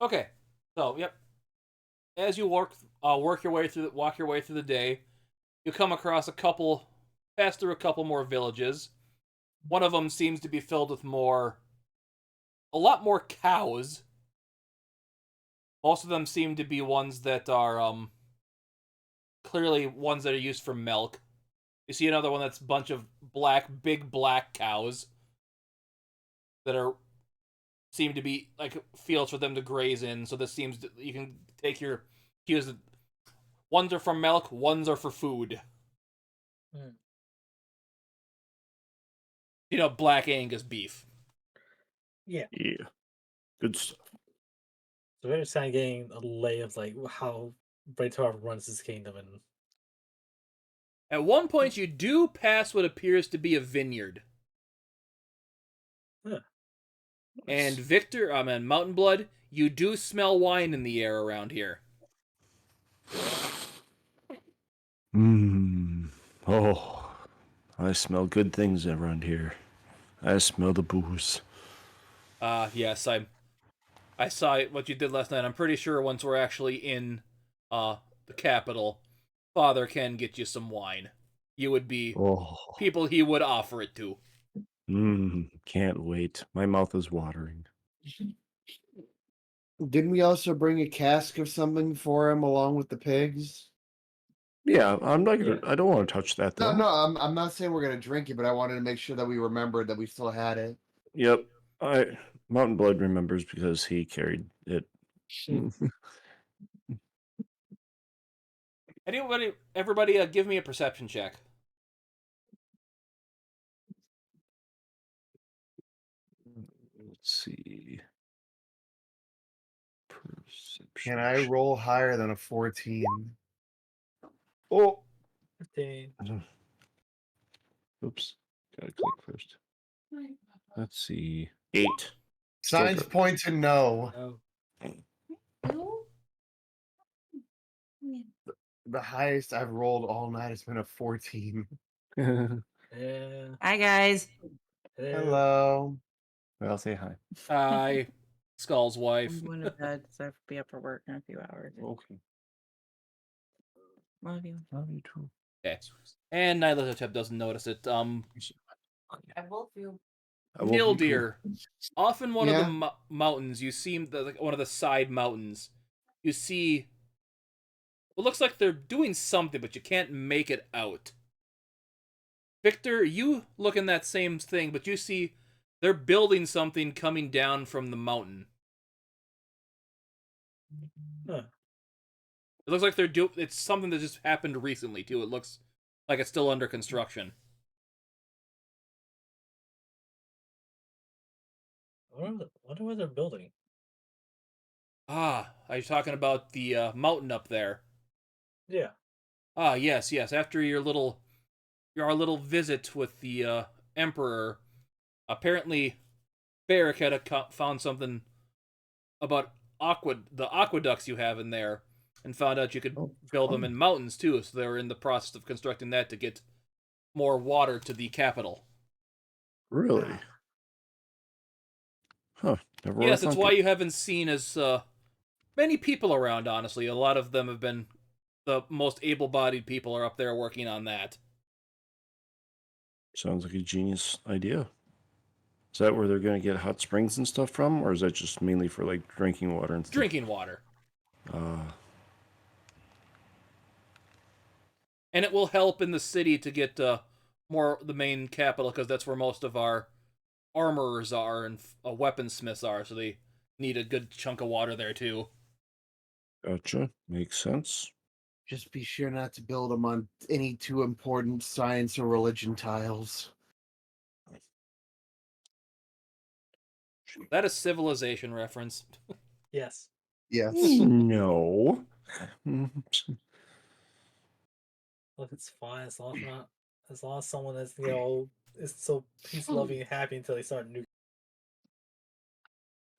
Okay, so yep. As you walk your way through the day, you come across pass through a couple more villages. One of them seems to be filled with a lot more cows. Most of them seem to be ones that are clearly ones that are used for milk. You see another one that's a bunch of big black cows that seem to be like fields for them to graze in. So you can take your cues. Ones are for milk, ones are for food. Hmm. Black Angus beef. Yeah. Yeah. Good stuff. So we're just kind of getting a lay of like how Braytar runs his kingdom, and At one point, you do pass what appears to be a vineyard. huh. And Victor, and Mountain Blood, you do smell wine in the air around here. Mmm. Oh, I smell good things around here. I smell the booze. Yes, I saw what you did last night. I'm pretty sure once we're actually in the capital, Father can get you some wine. You would be Oh, people he would offer it to. can't wait. My mouth is watering. Didn't we also bring a cask of something for him along with the pigs? Yeah, I'm not gonna. Yeah. I don't want to touch that though. No, I'm not saying we're gonna drink it, but I wanted to make sure that we remembered that we still had it. Yep. Mountain Blood remembers because he carried it. Everybody, give me a perception check. Let's see. Perception. Can I roll higher than a 14? Oh. 15. Oops. Gotta click first. Let's see. 8. Signs Okay. point to no. Oh. The highest I've rolled all night has been a 14. Yeah. Hi guys. Hello. Well, say hi. Hi, Skull's wife. I'm going to bed so I have to be up for work in a few hours. Okay. Love you. Love you too. Okay. And Nylathotep doesn't notice it. I will feel. I won't be Nildir. Off in one of Yeah. the mountains, you see like one of the side mountains. You see. It looks like they're doing something, but you can't make it out. Victor, you look in that same thing, but you see they're building something coming down from the mountain. Huh. It looks like it's something that just happened recently too. It looks like it's still under construction. I wonder what they're building. Ah, are you talking about the mountain up there? Yeah. Ah, yes. After your little visit with the Emperor, apparently Birr had found something about the aqueducts you have in there, and found out you could build them in mountains too. So they were in the process of constructing that to get more water to the capital. Really? Huh. Never Yes, would've it's thunk why it. you haven't seen as many people around. Honestly, a lot of them have been the most able-bodied people are up there working on that. Sounds like a genius idea. Is that where they're going to get hot springs and stuff from, or is that just mainly for like drinking water and stuff? Drinking water. Uh, And it will help in the city to get the main capital, because that's where most of our armorers are and weaponsmiths are, so they need a good chunk of water there too. Gotcha. Makes sense. Just be sure not to build them on any too important science or religion tiles. That is civilization reference. Yes. Yes. No. Look, it's fine as long as someone is is so peace loving and happy until they start nuking.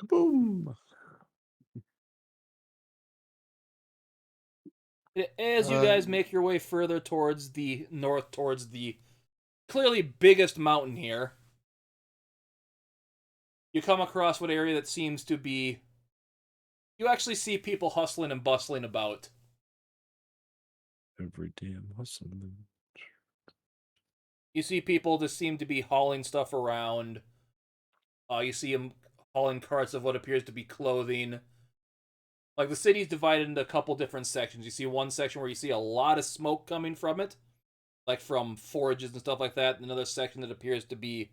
Boom. As you guys make your way further towards the north, towards the clearly biggest mountain here. You come across what area that seems to be... You actually see people hustling and bustling about. Every damn hustling. You see people that seem to be hauling stuff around. You see them hauling carts of what appears to be clothing. Like, the city's divided into a couple different sections. You see one section where you see a lot of smoke coming from it, like from forages and stuff like that. And another section that appears to be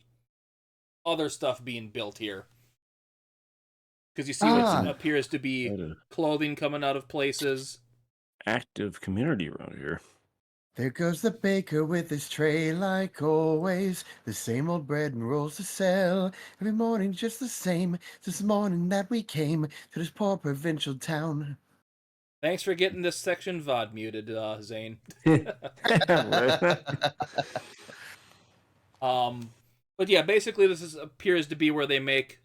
other stuff being built here. Because you see what appears to be Quite a clothing coming out of places. active community around here. There goes the baker with his tray like always. The same old bread and rolls to sell. Every morning just the same. Since the morning that we came to this poor provincial town. Thanks for getting this section VOD muted, Zane. But yeah, basically this appears to be where they make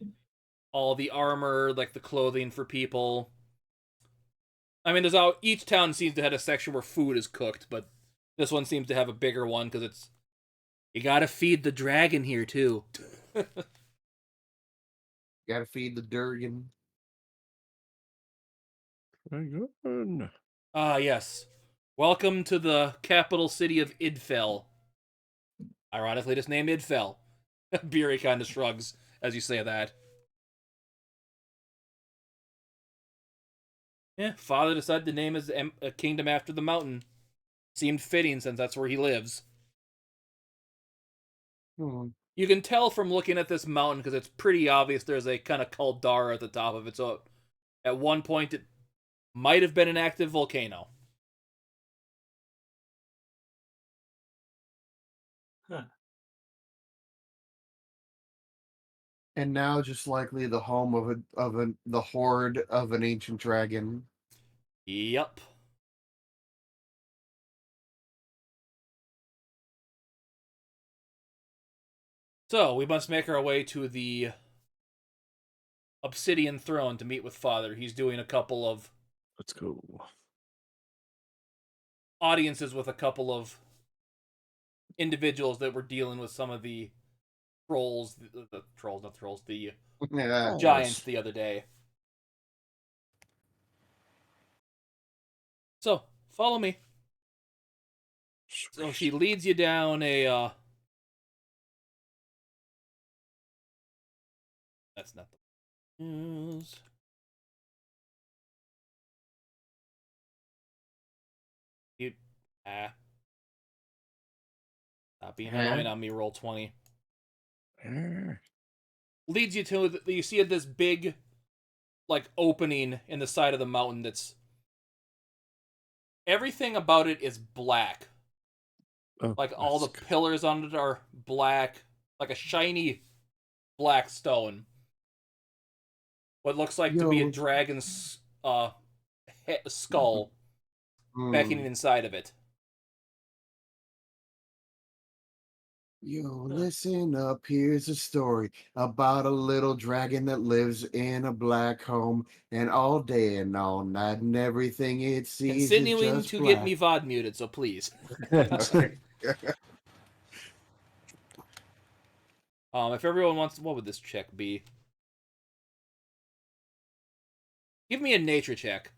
all the armor, like the clothing for people. I mean, each town seems to have a section where food is cooked, but this one seems to have a bigger one because you gotta feed the dragon here too. Gotta feed the Durgan. Very good. Ah, yes. Welcome to the capital city of Ildfjell. Ironically, just named Ildfjell. Birr kind of shrugs as you say that. Yeah, father decided to name his kingdom after the mountain. Seemed fitting since that's where he lives. You can tell from looking at this mountain because it's pretty obvious there's a kind of caldera at the top of it. So at one point it might have been an active volcano. Huh. And now just likely the home of the horde of an ancient dragon. Yep. So we must make our way to the Obsidian Throne to meet with Father. He's doing a couple of Let's go. audiences with a couple of individuals that were dealing with some of the trolls, the trolls, not trolls, the Yeah. giants the other day. So, follow me. So she leads you down a, that's not the news. Stop being annoying on me, roll 20. Leads you to, you see this big, like, opening in the side of the mountain that's, everything about it is black. Oh, Like, all the pillars on it are black, like a shiny black stone. What looks like to be a dragon's skull beckoning inside of it. Yo, listen up, here's a story about a little dragon that lives in a black home, and all day and all night, and everything it sees Continuing is just to black. get me VOD muted, so please. If everyone wants, what would this check be? Give me a nature check.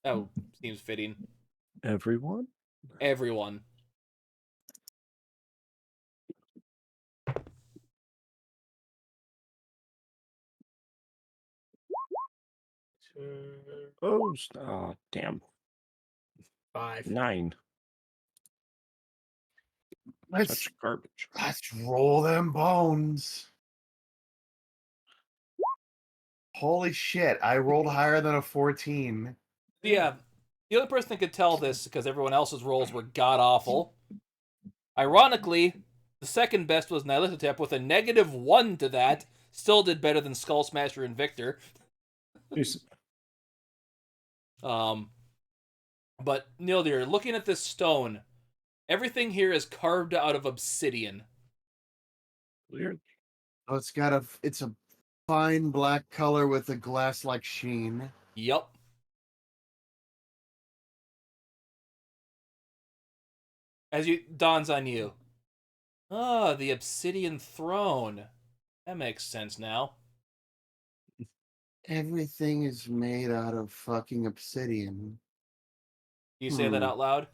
That seems fitting. Everyone? Everyone. Oh, damn. 5. 9. Such garbage. Let's roll them bones. Holy shit, I rolled higher than a 14. Yeah, the only person that could tell this, because everyone else's rolls were god-awful. Ironically, the second best was Nyarlathotep with a -1 to that. Still did better than Skull Smasher and Victor. But Nildir, looking at this stone, everything here is carved out of obsidian. Weird. Oh, it's a fine black color with a glass-like sheen. Yup. As you dawns on you, Ah, the Obsidian Throne. That makes sense now. Everything is made out of fucking obsidian. Do you say that out loud?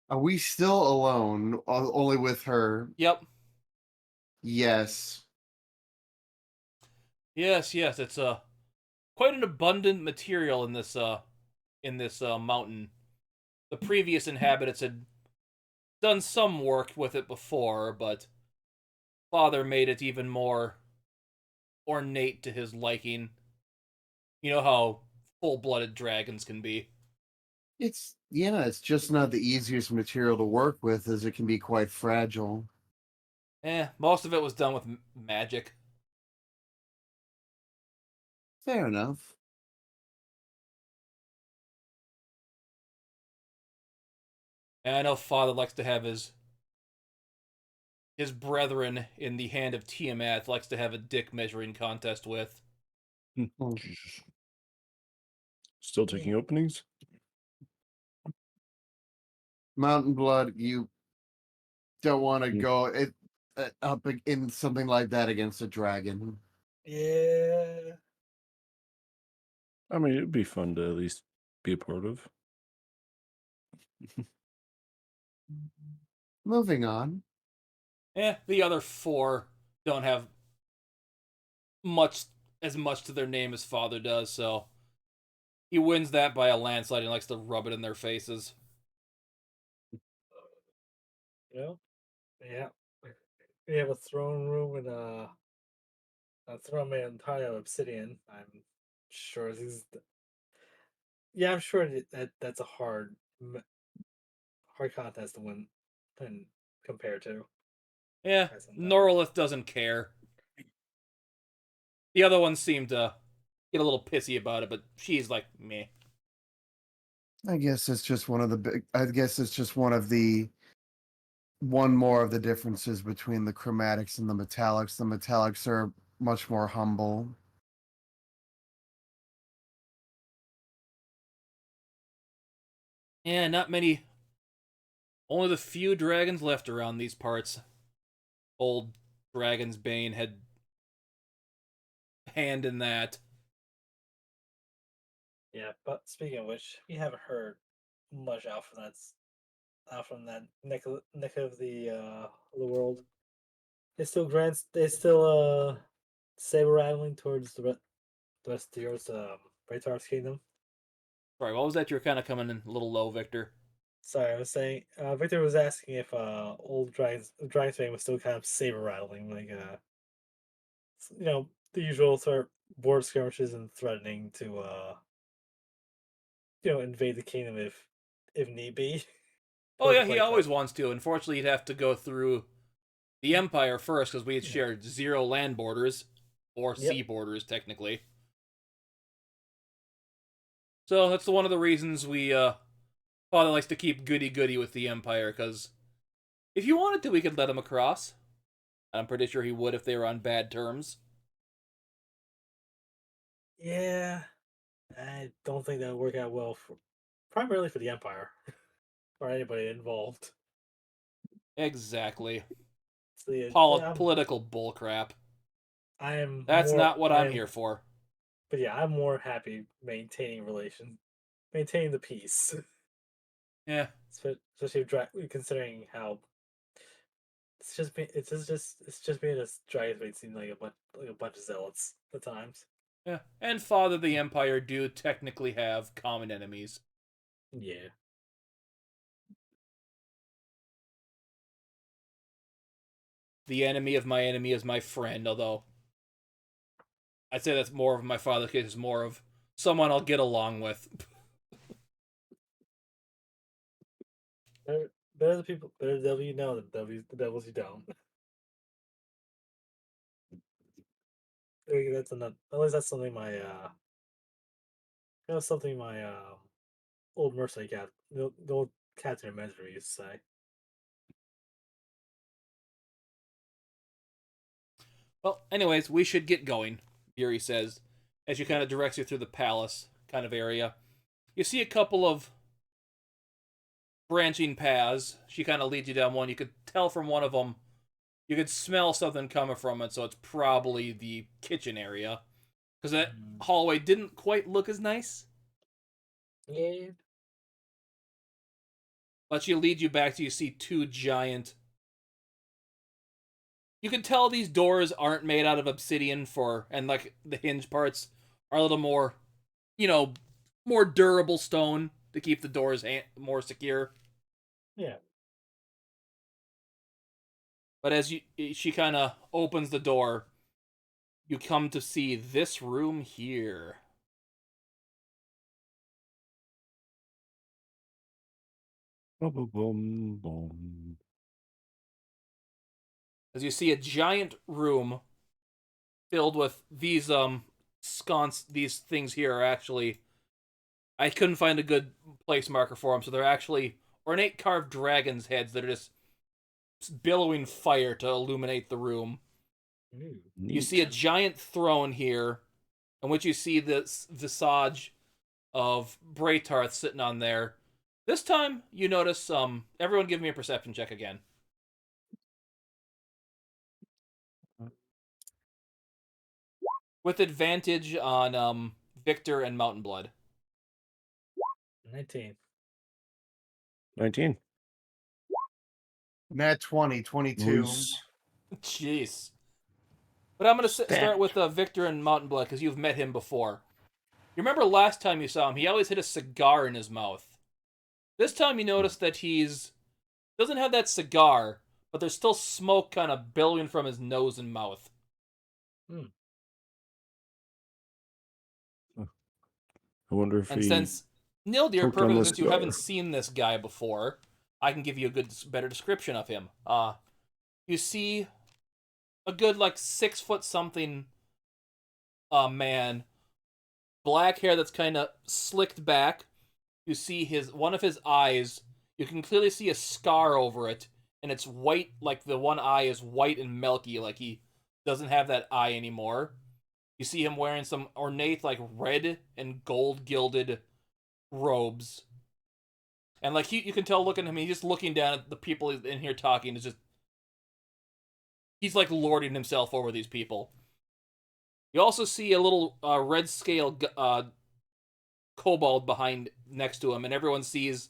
Are we still alone? Only with her? Yep. Yes. Yes, yes. It's quite an abundant material in this mountain. The previous inhabitants had done some work with it before, but Father made it even more ornate to his liking. You know how full-blooded dragons can be. It's just not the easiest material to work with, as it can be quite fragile. Most of it was done with magic. Fair enough. And I know Father likes to have his brethren in the hand of Tiamat likes to have a dick measuring contest with. Oh. Still taking openings? Mountain Blood, you don't want to go up in something like that against a dragon. Yeah. I mean, it'd be fun to at least be a part of. Moving on. The other four don't have much to their name as Father does, so he wins that by a landslide and likes to rub it in their faces. Yeah. We have a throne room and a throne made entirely of obsidian. I'm sure this is. Yeah, I'm sure that's a hard contest to win and compare to. Yeah, At some time. Norlith doesn't care. The other ones seem to get a little pissy about it, but she's like, meh. I guess it's just one of the big. I guess it's just one more of the differences between the chromatics and the metallics. The metallics are much more humble. Yeah, not many. Only the few dragons left around these parts. Old Dragon's Bane had hand in that. Yeah, but speaking of which, we haven't heard much out from that neck of the world. They still saber rattling towards the rest of the Earth's Raytar's kingdom. Sorry, what was that? You were kind of coming in a little low, Victor. Sorry, I was saying Victor was asking if old Dragon's Bane was still kind of saber rattling, like the usual sort of board skirmishes and threatening to invade the kingdom if need be. Oh yeah, he Like always wants to. Unfortunately, he'd have to go through the Empire first because we had Yeah. shared 0 land borders or Yep. sea borders technically. So that's one of the reasons we Father likes to keep goody with the Empire, because if you wanted to, we could let him across. I'm pretty sure he would if they were on bad terms. Yeah, I don't think that would work out well primarily for the Empire or anybody involved. Exactly. So, Political bullcrap. I am That's more. not what I'm here for. But yeah, I'm more happy maintaining maintaining the peace. Yeah. Especially considering how it's just made us Dragon's seem like a bunch of zealots at times. Yeah. And Father the Empire do technically have common enemies. Yeah. The enemy of my enemy is my friend, although I'd say that's more of my father's case, is more of someone I'll get along with. Better the people, better the devil you know than the devils you don't. I think that's enough. At least that's something my old mercenary cat, the old captain of Mesmer used to say. Well, anyways, we should get going, Yuri says, as she kind of directs you through the palace kind of area. You see a couple of branching paths. She kind of leads you down one. You could tell from one of them, you could smell something coming from it, so it's probably the kitchen area. Because that hallway didn't quite look as nice. Yeah. But she leads you back to you see two giant. You can tell these doors aren't made out of obsidian and like the hinge parts are a little more, more durable stone to keep the doors more secure. Yeah. But as she kind of opens the door, you come to see this room here. Boom, boom, boom. As you see a giant room filled with these these things here are actually, I couldn't find a good place marker for them, so they're actually ornate carved dragon's heads that are just billowing fire to illuminate the room. Ooh. You see a giant throne here, in which you see the visage of Braytarth sitting on there. This time, you notice, everyone give me a perception check again. With advantage on, Victor and Mountain Blood. 19. 19. Nat 20, 22. Nice. Jeez. But I'm going to start Stat. with Victor and Mountain Blood, because you've met him before. You remember last time you saw him, he always had a cigar in his mouth. This time you notice that doesn't have that cigar, but there's still smoke kind of billowing from his nose and mouth. I wonder if And he since Nildir, poked on perfectly, the since you haven't cigar. seen this guy before, I can give you a better description of him. You see a good 6 foot something man, black hair that's kind of slicked back. You see one of his eyes. You can clearly see a scar over it, and it's white. Like the one eye is white and milky, like he doesn't have that eye anymore. You see him wearing some ornate, red and gold gilded robes. And you can tell looking at him, he's just looking down at the people in here talking. He's lording himself over these people. You also see a little red scale kobold next to him, and everyone sees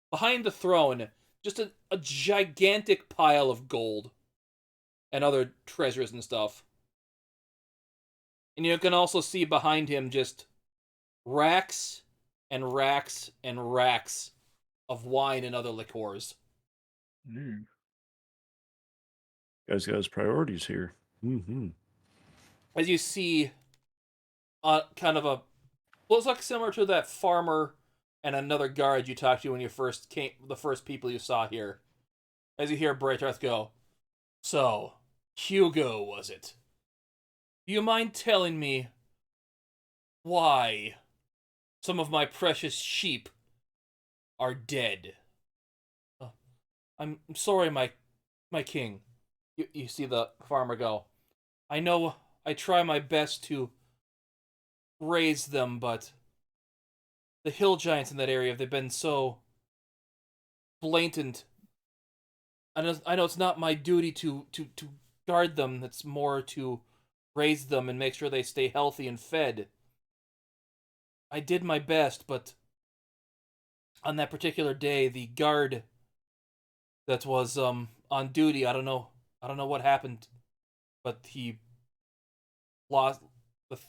behind the throne just a gigantic pile of gold and other treasures and stuff. And you can also see behind him just racks and racks and racks of wine and other liqueurs. Guy's got his priorities here. Mm-hmm. As you see, kind of looks similar to that farmer and another guard you talked to when you first came, the first people you saw here. As you hear Braytarth go, "So, Hugo, was it? Do you mind telling me why some of my precious sheep are dead?" I'm sorry, my king." You see the farmer go, "I know I try my best to raise them, but the hill giants in that area, they've been so blatant. I know it's not my duty to guard them. It's more to raise them and make sure they stay healthy and fed. I did my best, but on that particular day, the guard that was on duty, I don't know what happened, but he lost. The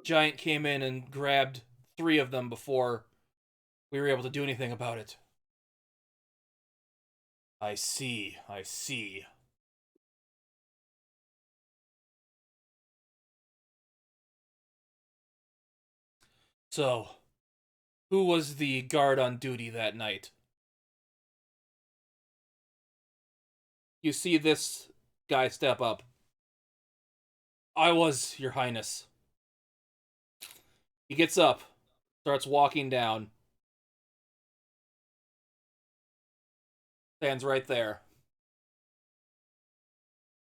giant came in and grabbed 3 of them before we were able to do anything about it." I see. So, who was the guard on duty that night? You see this guy step up. "I was, Your Highness." He gets up, starts walking down. Stands right there.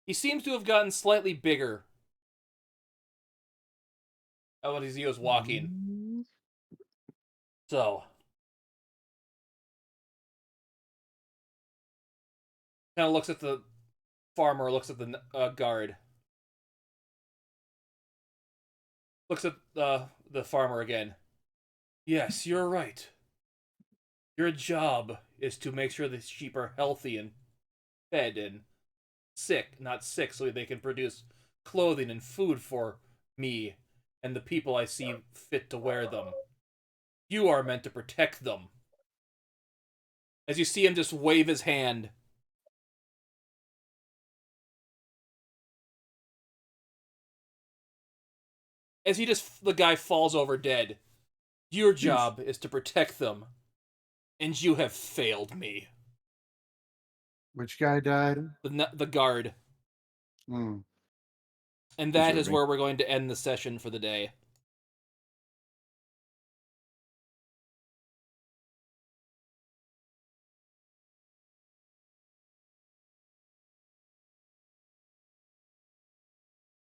He seems to have gotten slightly bigger as he was walking. So, Kind of looks at the farmer, looks at the guard. Looks at the farmer again. Yes, you're right. Your job is to make sure the sheep are healthy and fed and not sick, so they can produce clothing and food for me and the people I see fit to wear them. You are meant to protect them. As you see him just wave his hand. As the guy falls over dead. Your job is to protect them. And you have failed me. Which guy died? The guard. Hmm. And that is Deserving. where we're going to end the session for the day.